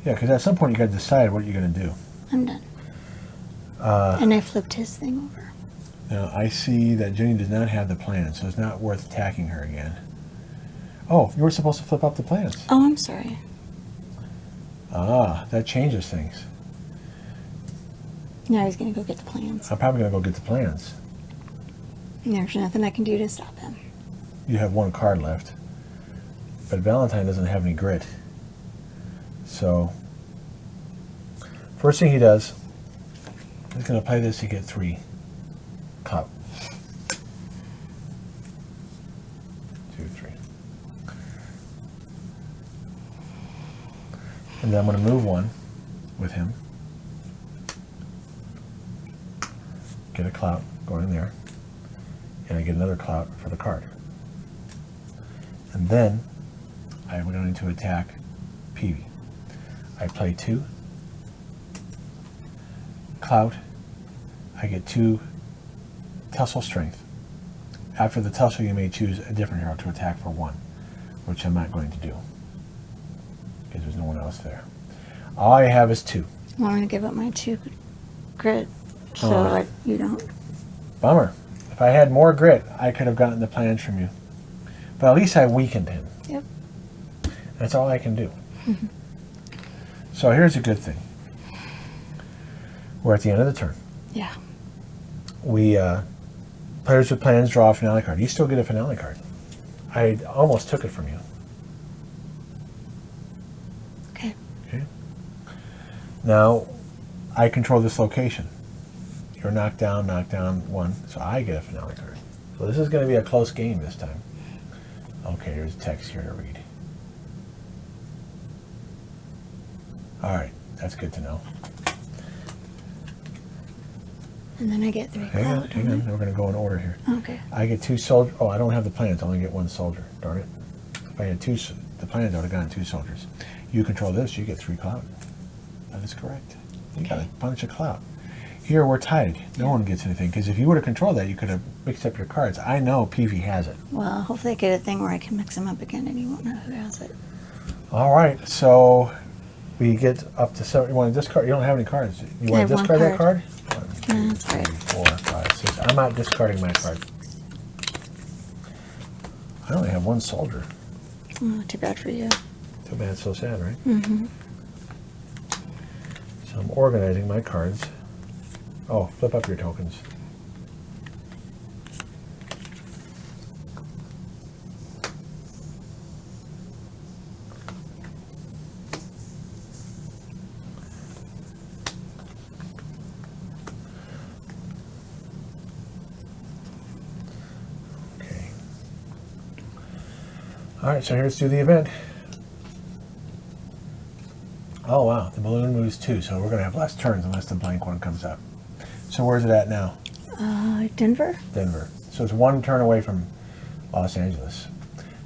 Yeah, because at some point you got to decide what you're going to do. I'm done. And I flipped his thing over. Now, I see that Jenny does not have the plan, so it's not worth attacking her again. Oh, you were supposed to flip up the plans. Oh, I'm sorry. Ah, that changes things. Now he's going to go get the plans. I'm probably going to go get the plans. There's nothing I can do to stop him. You have 1 card left. But Valentine doesn't have any grit. So, first thing he does, he's going to play this to get 3 clout. 2, 3. And then I'm going to move 1 with him. Get a clout going there. And I get another clout for the card. And then I'm going to attack Peevy. I play 2 clout. I get 2 tussle strength. After the tussle, you may choose a different hero to attack for 1, which I'm not going to do because there's no one else there. All I have is 2. Well, I'm going to give up my 2 grit so you don't. Bummer. If I had more grit, I could have gotten the plans from you. But at least I weakened him. Yep. That's all I can do. So here's a good thing. We're at the end of the turn. Yeah. We players with plans draw a finale card. You still get a finale card. I almost took it from you. Okay. Okay. Now, I control this location. You're knocked down 1, so I get a finale card. So this is going to be a close game this time. Okay, here's text here to read. All right, that's good to know. And then I get 3 Hang clout. on. We're going to go in order here. Okay. I get 2 soldiers. Oh, I don't have the plans. I only get 1 soldier. Darn it. If I had the plans, I would have gotten 2 soldiers. You control this, you get 3 clout. That is correct. You got a bunch of clout. Here, we're tied. No one gets anything. Because if you would have controlled that, you could have mixed up your cards. I know Peevy has it. Well, hopefully I get a thing where I can mix them up again and you won't know who has it. All right, so we get up to 7. You want to discard? You don't have any cards. You want to discard that card? 1, 2, That's 3, right. 4, 5, 6. I'm not discarding my card. I only have 1 soldier. Oh, too bad for you. Too bad, so sad, right? Mm-hmm. So I'm organizing my cards. Oh, flip up your tokens. Okay. All right, so here's to the event. Oh wow, the balloon moves 2, so we're going to have less turns unless the blank one comes up. So where's it at now? Denver? Denver. So it's 1 turn away from Los Angeles.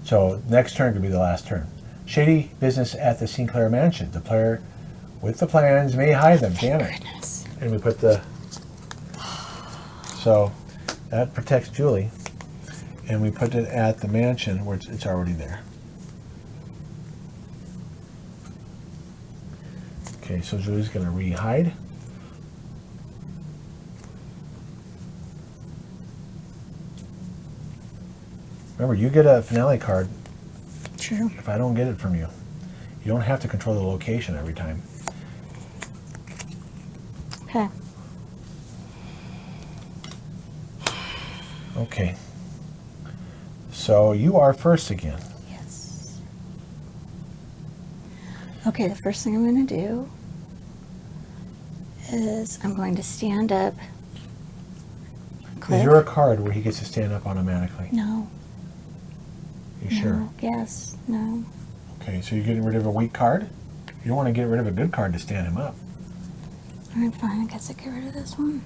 So next turn could be the last turn. Shady business at the Sinclair mansion. The player with the plans may hide them. Damn it. Goodness. And we put the... So that protects Julie. And we put it at the mansion where it's already there. Okay, so Julie's going to re-hide. Remember, you get a finale card True. if I don't get it from you. You don't have to control the location every time. Okay. Okay. So you are first again. Yes. Okay, the first thing I'm going to do is I'm going to stand up. Is there a card where he gets to stand up automatically? No. You sure? No. Yes. No. Okay, so you're getting rid of a weak card? You don't want to get rid of a good card to stand him up. All right, fine. I guess I get rid of this one.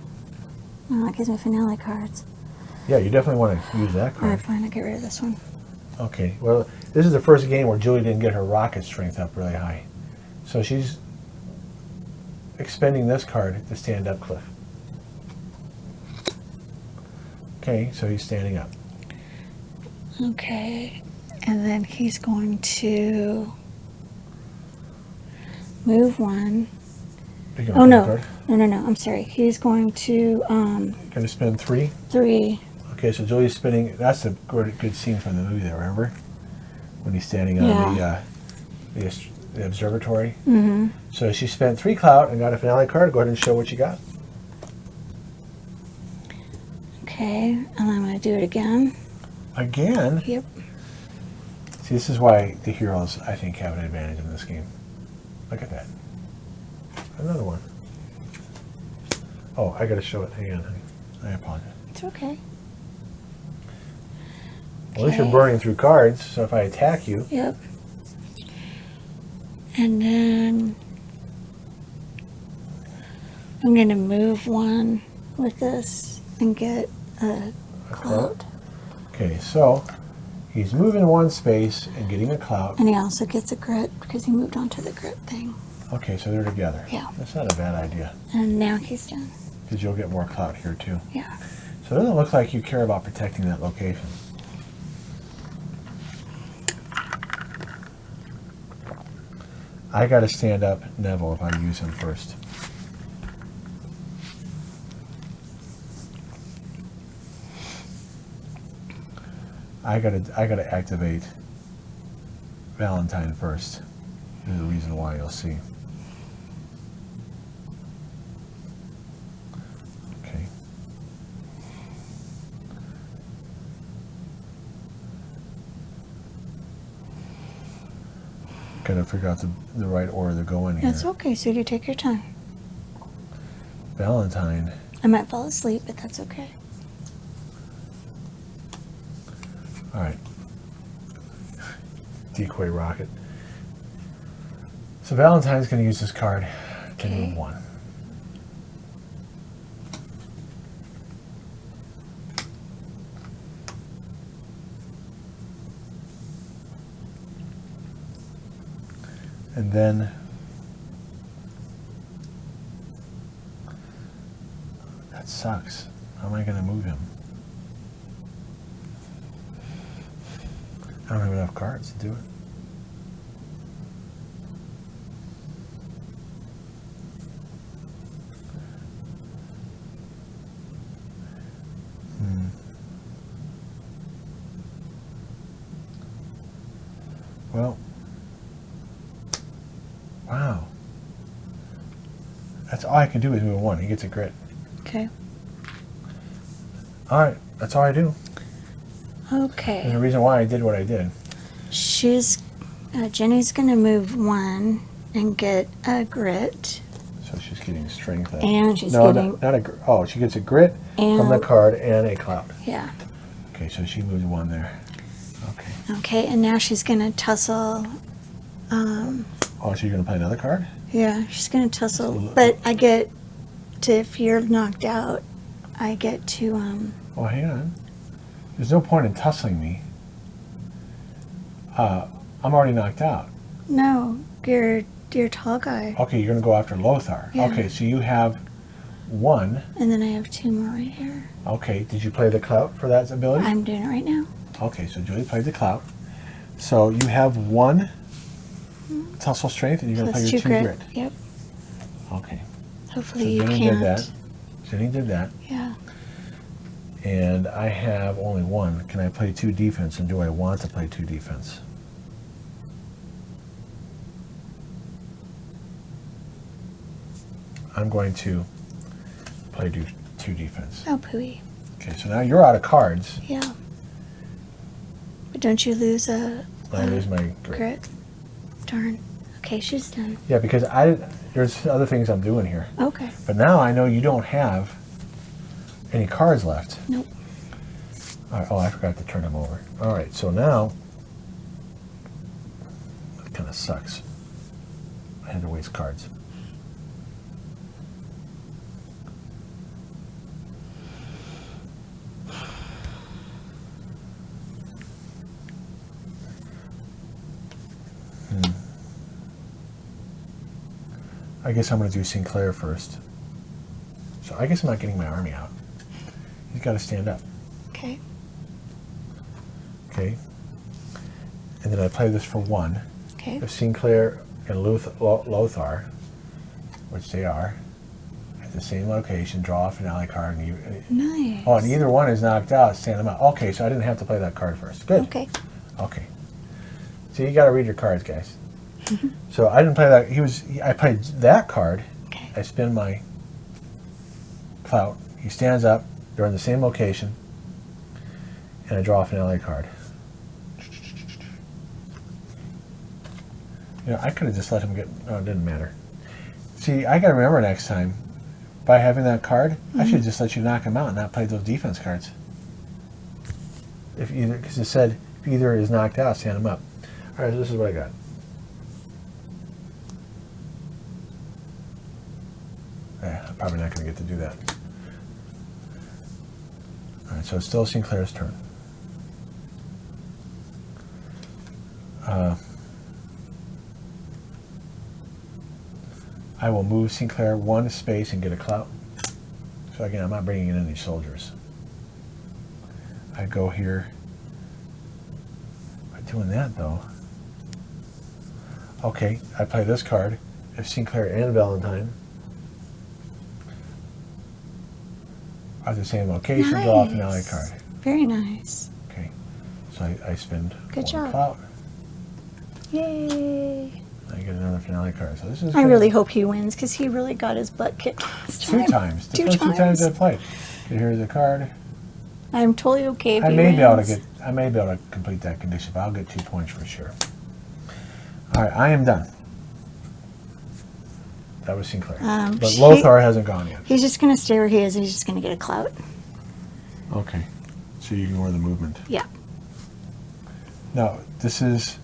No, that gives me finale cards. Yeah, you definitely want to use that All right, card. fine. I get rid of this one. Okay, well, this is the first game where Julie didn't get her rocket strength up really high. So she's expending this card to stand up Cliff. Okay, so he's standing up. Okay. And then he's going to move 1. You're gonna Oh, put no. a card. No. I'm sorry. He's going to, Going to spend 3. 3. Okay, so Julie's spinning. That's a good scene from the movie there, remember? When he's standing on the observatory. Mm-hmm. So she spent 3 clout and got a finale card. Go ahead and show what you got. Okay. And I'm going to do it again. Again? Yep. See, this is why the heroes, I think, have an advantage in this game. Look at that. Another one. Oh, I got to show it. Hang on, honey. I apologize. It's okay. Well, at least you're burning through cards, so if I attack you... Yep. And then I'm going to move 1 with this and get a clout. Okay, so he's moving 1 space and getting a clout. And he also gets a grit because he moved onto the grit thing. Okay, so they're together. Yeah. That's not a bad idea, And now he's done. because you'll get more clout here, too. Yeah. So it doesn't look like you care about protecting that location. I got to stand up Neville if I use him first. I gotta activate Valentine first. There's a reason why, you'll see. Okay. gotta figure out the right order to go in here. That's okay, sweetie. Take your time. Valentine. I might fall asleep, but that's okay. All right. Decoy rocket. So Valentine's going to use this card to Okay. move one. And then that sucks. How am I going to move him? I don't have enough cards to do it. Well, wow. That's all I can do is move one. He gets a grit. Okay. All right, that's all I do. And the Okay. reason why I did what I did. Jenny's gonna move one and get a grit, So she's getting strength. and she's no, getting not a. Oh, she gets a grit from the and card and a cloud. yeah. Okay, so she moves one there. Okay. Okay, and now she's gonna tussle. Oh, she's gonna play another card? Yeah, she's gonna tussle. So- But I get to, if you're knocked out, I get to Oh, hang on. There's no point in tussling me. I'm already knocked out. no, you're tall guy, Okay, you're gonna go after Lothar. Yeah. Okay, so you have one. and then I have two more right here. Okay, did you play the clout for that ability? I'm doing it right now. Okay, so Julie played the clout. So you have one tussle strength, and you're gonna play Plus your two two grit. grit. Yep. Okay. Hopefully So you Jenny can't. did that. Jenny did that. Yeah. And I have only one. Can I play two defense, and do I want to play two defense? I'm going to play two defense. Oh, pooey. Okay, so now you're out of cards. Yeah. But don't you lose a I lose my grit. grit? Darn. Okay, she's done. Yeah, because there's other things I'm doing here. Okay. But now I know you don't have any cards left. Nope. All right, oh, I forgot to turn them over. All right, so now that kind of sucks. I had to waste cards. I guess I'm going to do Sinclair first. So I guess I'm not getting my army out. He's got to stand up. Okay. Okay. And then I play this for one. Okay. If Sinclair and Lothar, which they are, at the same location, draw a finale card. And Nice. oh, and either one is knocked out, stand them out. Okay, so I didn't have to play that card first. Good. Okay. Okay. So you got to read your cards, guys. So I didn't play that. I played that card. Okay. I spin my clout. He stands up. They're in the same location. And I draw a finale card. You know, I could have just let him get. No, it didn't matter. See, I got to remember next time, by having that card, I should just let you knock him out and not play those defense cards. If either, because it said if either is knocked out, stand him up. All right, so this is what I got. I'm probably not going to get to do that. All right, so it's still Sinclair's turn. I will move Sinclair one space and get a clout. So again, I'm not bringing in any soldiers. I go here. By doing that, though. Okay, I play this card. If Sinclair and Valentine are the same location, draw a finale Nice. card. Very nice. Okay, so I spend Good one job. clout. Yay. I get another finale card. So this is I good. really hope he wins because he really got his butt kicked last time. 2 times. The Two first 2 times times. I played. Okay, here's a card. I'm totally okay if I he may wins. be able to complete that condition, but I'll get 2 points for sure. All right, I am done. That was Sinclair. But she- Lothar hasn't gone yet. He's just going to stay where he is, and he's just going to get a clout. Okay. So you ignore the movement. Yeah. Now, this is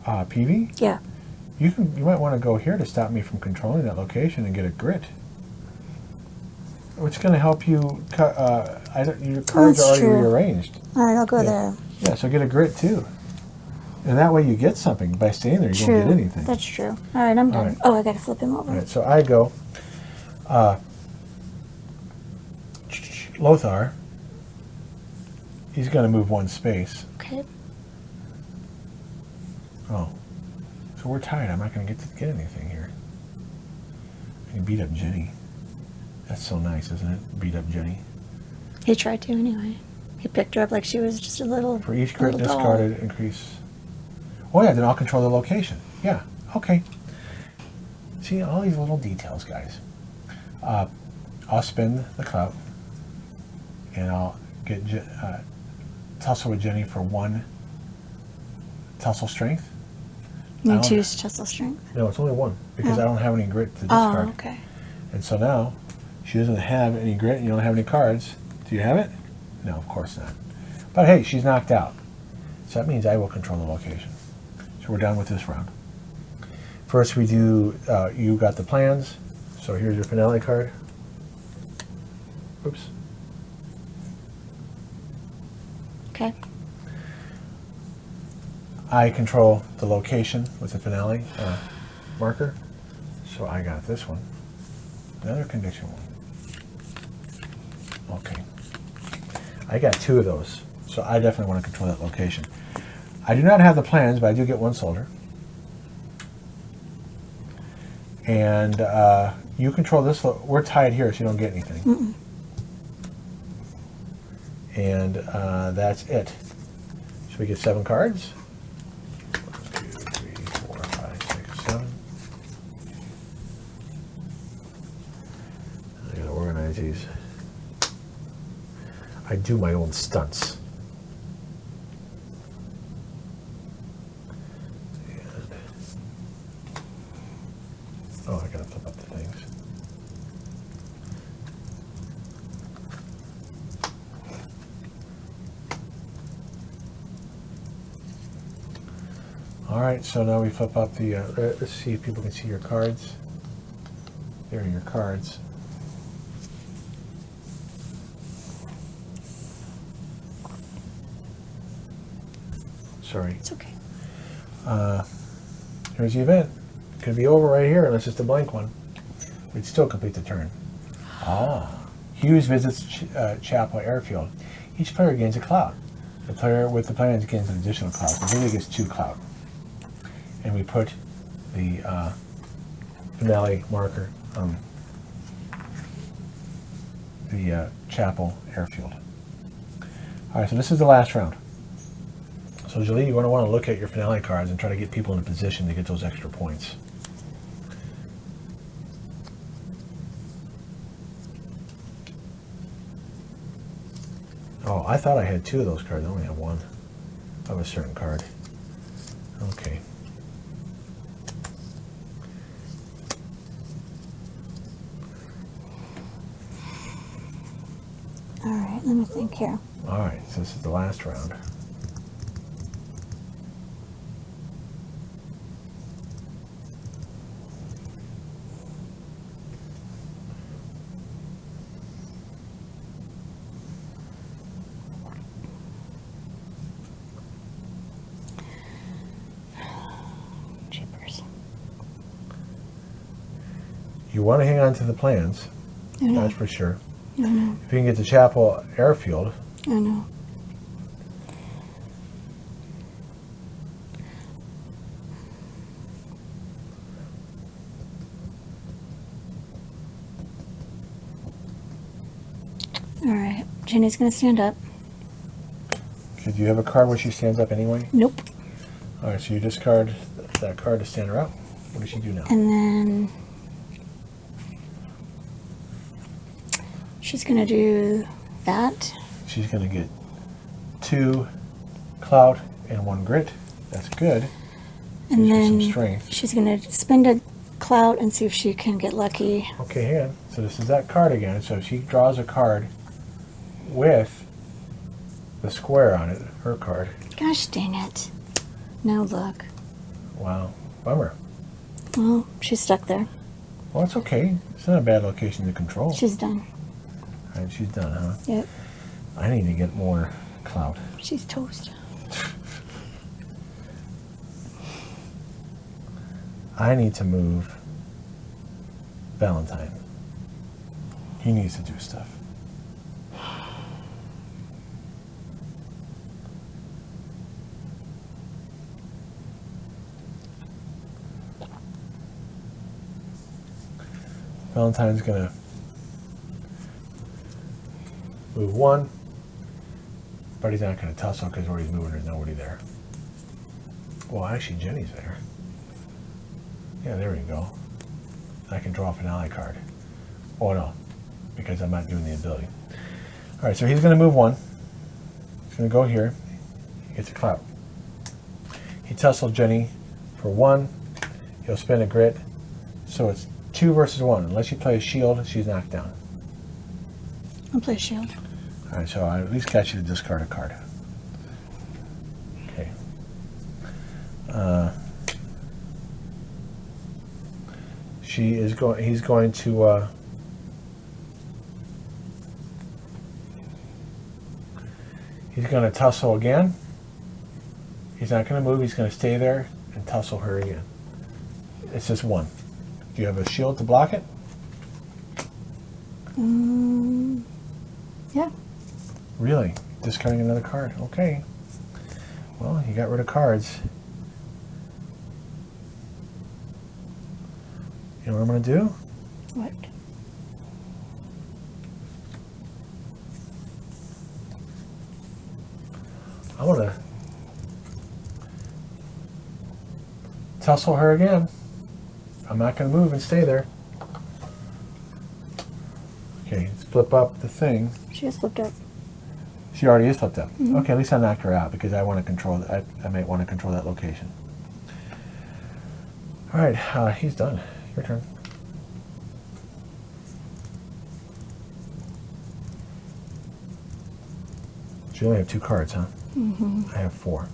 Peevy. Yeah. You might want to go here to stop me from controlling that location and get a grit. Which is going to help you cut. Your cards That's are already true. rearranged. All right, I'll go Yeah. there. Yeah, so get a grit too. And that way you get something. By staying there, you True. don't get anything. That's true. All right, I'm done. right. Oh, I got to flip him over. All right, so I go. Lothar. He's going to move one space. Okay. Oh. So we're tied. I'm not going to get anything here. I can beat up Jenny. That's so nice, isn't it? Beat up Jenny. He tried to anyway. He picked her up like she was just a little. For each grit little doll. discarded, increase. Oh yeah, then I'll control the location. Yeah, okay. See, all these little details, guys. I'll spend the clout, and I'll get tussle with Jenny for 1 tussle strength. You I need don't- to use tussle strength. No, it's only 1 because Oh. I don't have any grit to discard. Oh, okay. And so now, she doesn't have any grit, and you don't have any cards. Do you have it? No, of course not. But hey, she's knocked out. So that means I will control the location. So we're done with this round. First we do, you got the plans. So here's your finale card. Oops. Okay. I control the location with the finale marker. So I got this one. Another condition one. Okay. I got 2 of those. So I definitely want to control that location. I do not have the plans, but I do get 1 soldier. And you control this. We're tied here, so you don't get anything. Mm-mm. And that's it. So we get 7 cards. 1, 2, 3, 4, 5, 6, 7. I gotta organize these. I do my own stunts. And, oh, I gotta flip up the things. All right, so now we flip up the, let's see if people can see your cards. There are your cards. Sorry. It's okay. Here's the event. Could be over right here unless it's a blank one. We'd still complete the turn. Hughes visits Chapel Airfield. Each player gains a cloud. The player with the plans gains an additional cloud. So here he gets 2 cloud. And we put the finale marker on the Chapel Airfield. All right, so this is the last round. So Jolie, you're going to want to look at your finale cards and try to get people in a position to get those extra points. Oh, I thought I had 2 of those cards. I only have 1 of a certain card. Okay. All right, let me think here. All right, so this is the last round. Jeepers. You want to hang on to the plans, I know. that's for sure. I know. If you can get to Chapel Airfield, I know. All right. Jenny's going to stand up. okay, do you have a card where she stands up anyway? Nope. All right, so you discard that card to stand her up. What does she do now? And then she's going to do that. She's going to get 2 clout and 1 grit. That's good. And Gives her some then strength. she's going to spend a clout and see if she can get lucky. Okay, hang on. So this is that card again. So if she draws a card with the square on it, her card. Gosh dang it. No luck. Wow, bummer. Well, she's stuck there. Well, it's okay. It's not a bad location to control. She's done. All right, she's done, huh? Yep. I need to get more clout. She's toast. I need to move Valentine. He needs to do stuff. Valentine's gonna move one, but he's not gonna tussle because where he's moving there's nobody there. Well, actually Jenny's there. Yeah, there we go. I can draw a finale card. Oh no, because I'm not doing the ability. All right, so he's gonna move one. He's gonna go here. He gets a clout. He tussled Jenny for one. He'll spin a grit. So it's 2 versus 1. Unless you play a shield, she's knocked down. I'll play shield. All right, so I at least got you to discard a card. Okay. He's going to he's going to tussle again. He's not going to move. He's going to stay there and tussle her again. It's just 1. Do you have a shield to block it? Yeah. Really? Discarding another card. Okay. Well, you got rid of cards. You know what I'm going to do? What? I want to tussle her again. I'm not going to move and stay there. Okay, let's flip up the thing. She just flipped up. She already is flipped up. Okay, at least I knocked her out because I want to control. I might want to control that location. All right, he's done. Your turn. So you only have 2 cards, huh? I have 4.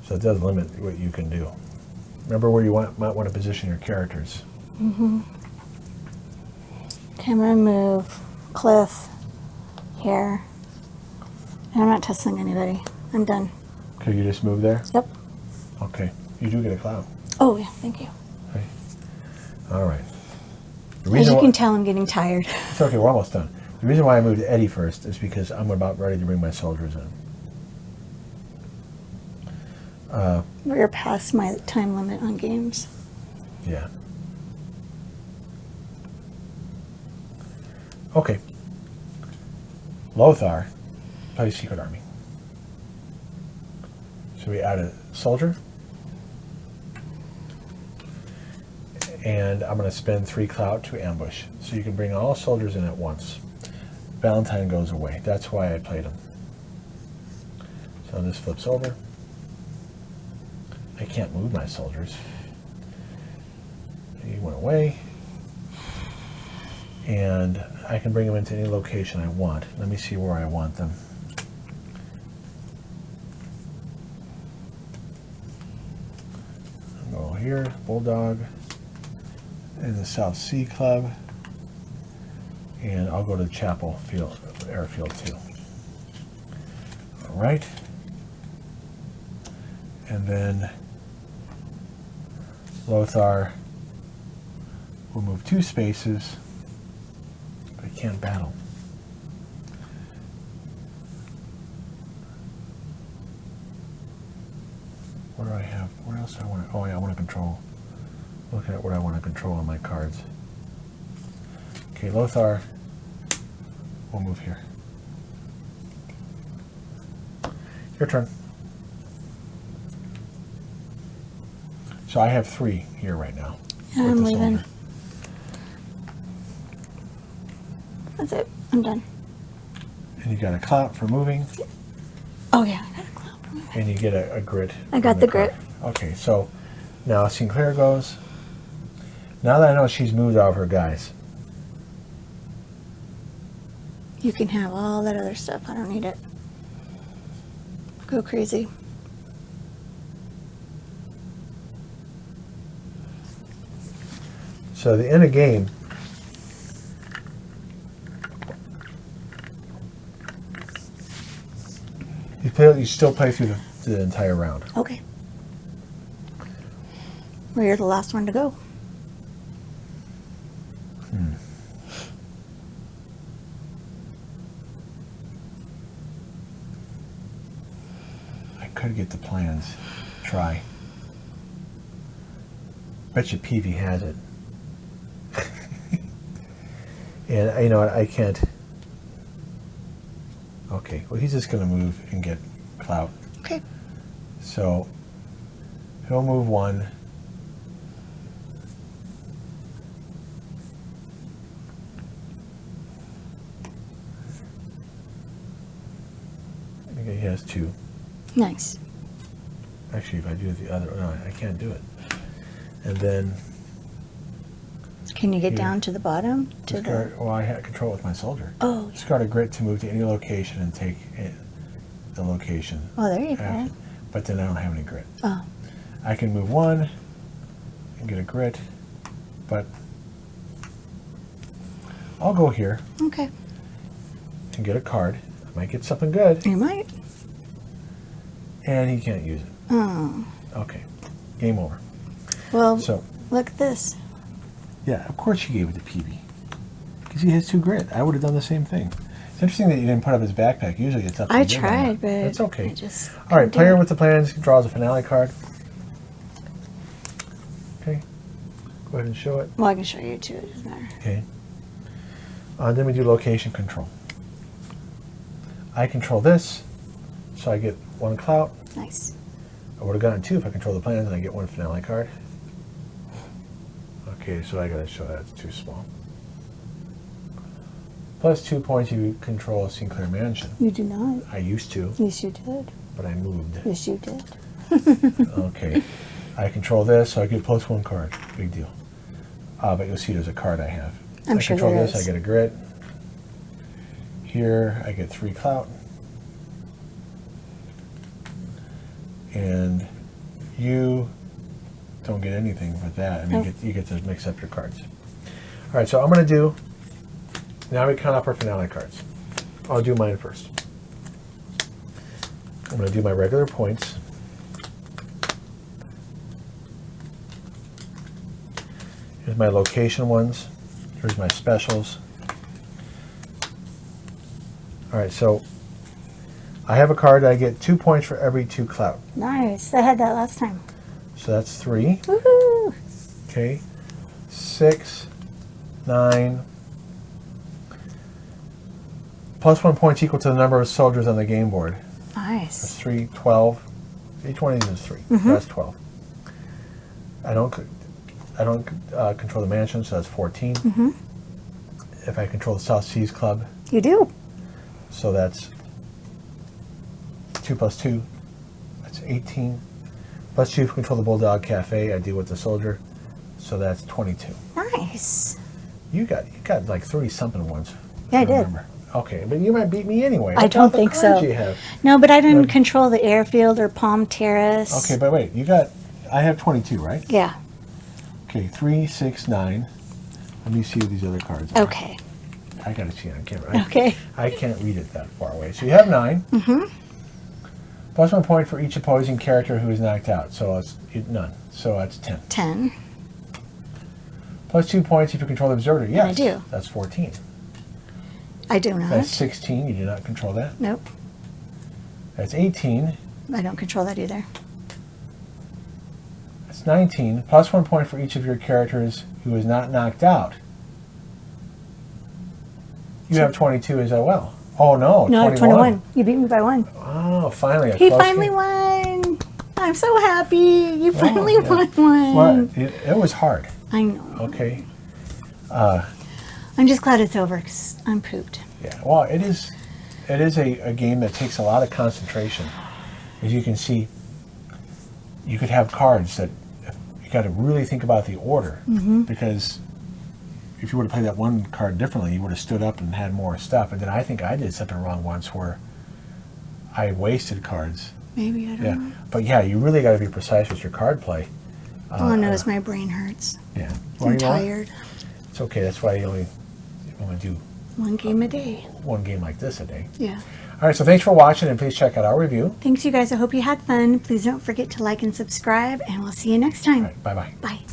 So it does limit what you can do. Remember where you might want to position your characters. Okay, I'm going to move Cliff here. And I'm not tussling anybody. I'm done. Okay, you just move there? Yep. Okay, you do get a cloud. Oh, yeah, thank you. Okay. All right. As you can tell, I'm getting tired. It's okay, we're almost done. The reason why I moved Eddie first is because I'm about ready to bring my soldiers in. We're past my time limit on games. Yeah. Okay. Lothar plays Secret Army. So we add a soldier. And I'm going to spend 3 clout to ambush. So you can bring all soldiers in at once. Valentine goes away. That's why I played him. So this flips over. I can't move my soldiers. He went away. And I can bring them into any location I want. Let me see where I want them. I'll go here, Bulldog, in the South Sea Club, and I'll go to the Chapel Field, Airfield too. All right. And then Lothar will move 2 spaces. I can't battle. What do I have? What else do I want to... Oh, yeah, I want to control. Looking at what I want to control on my cards. Okay, Lothar will move here. Your turn. So I have 3 here right now. Yeah, with I'm the leaving. soldier. That's it. I'm done. And you got a clout for moving, Oh, yeah. I got a clout for moving. and you get a grit. I got from the card. grit. Okay, so now Sinclair goes. Now that I know she's moved all of her guys. You can have all that other stuff. I don't need it. Go crazy. So the end of game, you still play through the entire round. Okay. Well, you're the last one to go. I could get the plans. Try. Bet you Peevy has it. And you know what? I can't. Okay, well, he's just going to move and get clout. Okay. So he'll move one. I think he has two. Nice. Actually, if I do the other, no, I can't do it. And then. Can you get down to the bottom? Well, I had control with my soldier. Oh. Discard a grit to move to any location and take the location. Oh, there you action. go. But then I don't have any grit. Oh. I can move one and get a grit, but I'll go here Okay. and get a card. I might get something good, You might. and he can't use it. Oh. Okay, game over. Well, So, look at this. yeah, of course she gave it to Peevy. Because he has 2 grit. I would have done the same thing. It's interesting that you didn't put up his backpack. Usually it's up to I you. tried, but it's okay. I just All right, couldn't do player it. with the plans draws a finale card. Okay, go ahead and show it. Well, I can show you too. It doesn't matter. Okay. Then we do location control. I control this, so I get 1 clout. Nice. I would have gotten 2 if I control the plans and I get 1 finale card. Okay, so I gotta show that it's too small. Plus 2 points if you control Sinclair Mansion. You do not. I used to, Yes, you did. but I moved. Yes, you did. Okay. I control this, so I get plus 1 card. Big deal. But you'll see there's a card I have. I'm I sure control there this, is. I get a grit. Here, I get 3 clout. And you don't get anything with that. I mean, Oh. you get to mix up your cards. All right, so I'm going to do, now we count up our finale cards. I'll do mine first. I'm going to do my regular points. Here's my location ones. Here's my specials. All right, so I have a card that I get 2 points for every 2 clout. Nice. I had that last time. So that's 3. Woohoo! Okay. 6, 9. Plus 1 point equal to the number of soldiers on the game board. That's Nice. 3, 12. Each one of these is 3. Mhm. That's 12. I don't control the mansion, so that's 14. Mm-hmm. If I control the South Seas Club, You do. so that's 2 plus 2. That's 18. Plus 2 if I control the Bulldog Cafe. I deal with the soldier, so that's 22. Nice. You got like 30 something ones. Yeah, I if did. remember. Okay, but you might beat me anyway. I Look don't at the think cards so. You have. No, but I didn't But- control the airfield or Palm Terrace. Okay, but wait, I have 22, right? Yeah. Okay, 3, 6, 9. Let me see what these other cards are. Okay. I gotta see on camera. Okay. I can't read it that far away. So you have 9. Mm-hmm. Plus 1 point for each opposing character who is knocked out. So it's none. So that's 10. 10. Plus 2 points if you control the observer. Yes. I do. That's 14. I do not. That's 16. You do not control that. Nope. That's 18. I don't control that either. That's 19. Plus 1 point for each of your characters who is not knocked out. You have 22 as well. Oh no, No, 21. 21. You beat me by 1. Oh, finally. A He close finally game. won. I'm so happy. You finally yeah. won one. Well, it was hard. I know. Okay. I'm just glad it's over because I'm pooped. Yeah. Well, it is a game that takes a lot of concentration. As you can see, you could have cards that you got to really think about the order, because if you were to play that one card differently, you would have stood up and had more stuff. And then I think I did something wrong once where I wasted cards. Maybe, I don't know. But yeah, you really got to be precise with your card play. All I know is my brain hurts. Yeah. I'm tired. It's okay. That's why you only do One game a day. one game like this a day. Yeah. All right, so thanks for watching, and please check out our review. Thanks, you guys. I hope you had fun. Please don't forget to like and subscribe, and we'll see you next time. All right, bye-bye. Bye.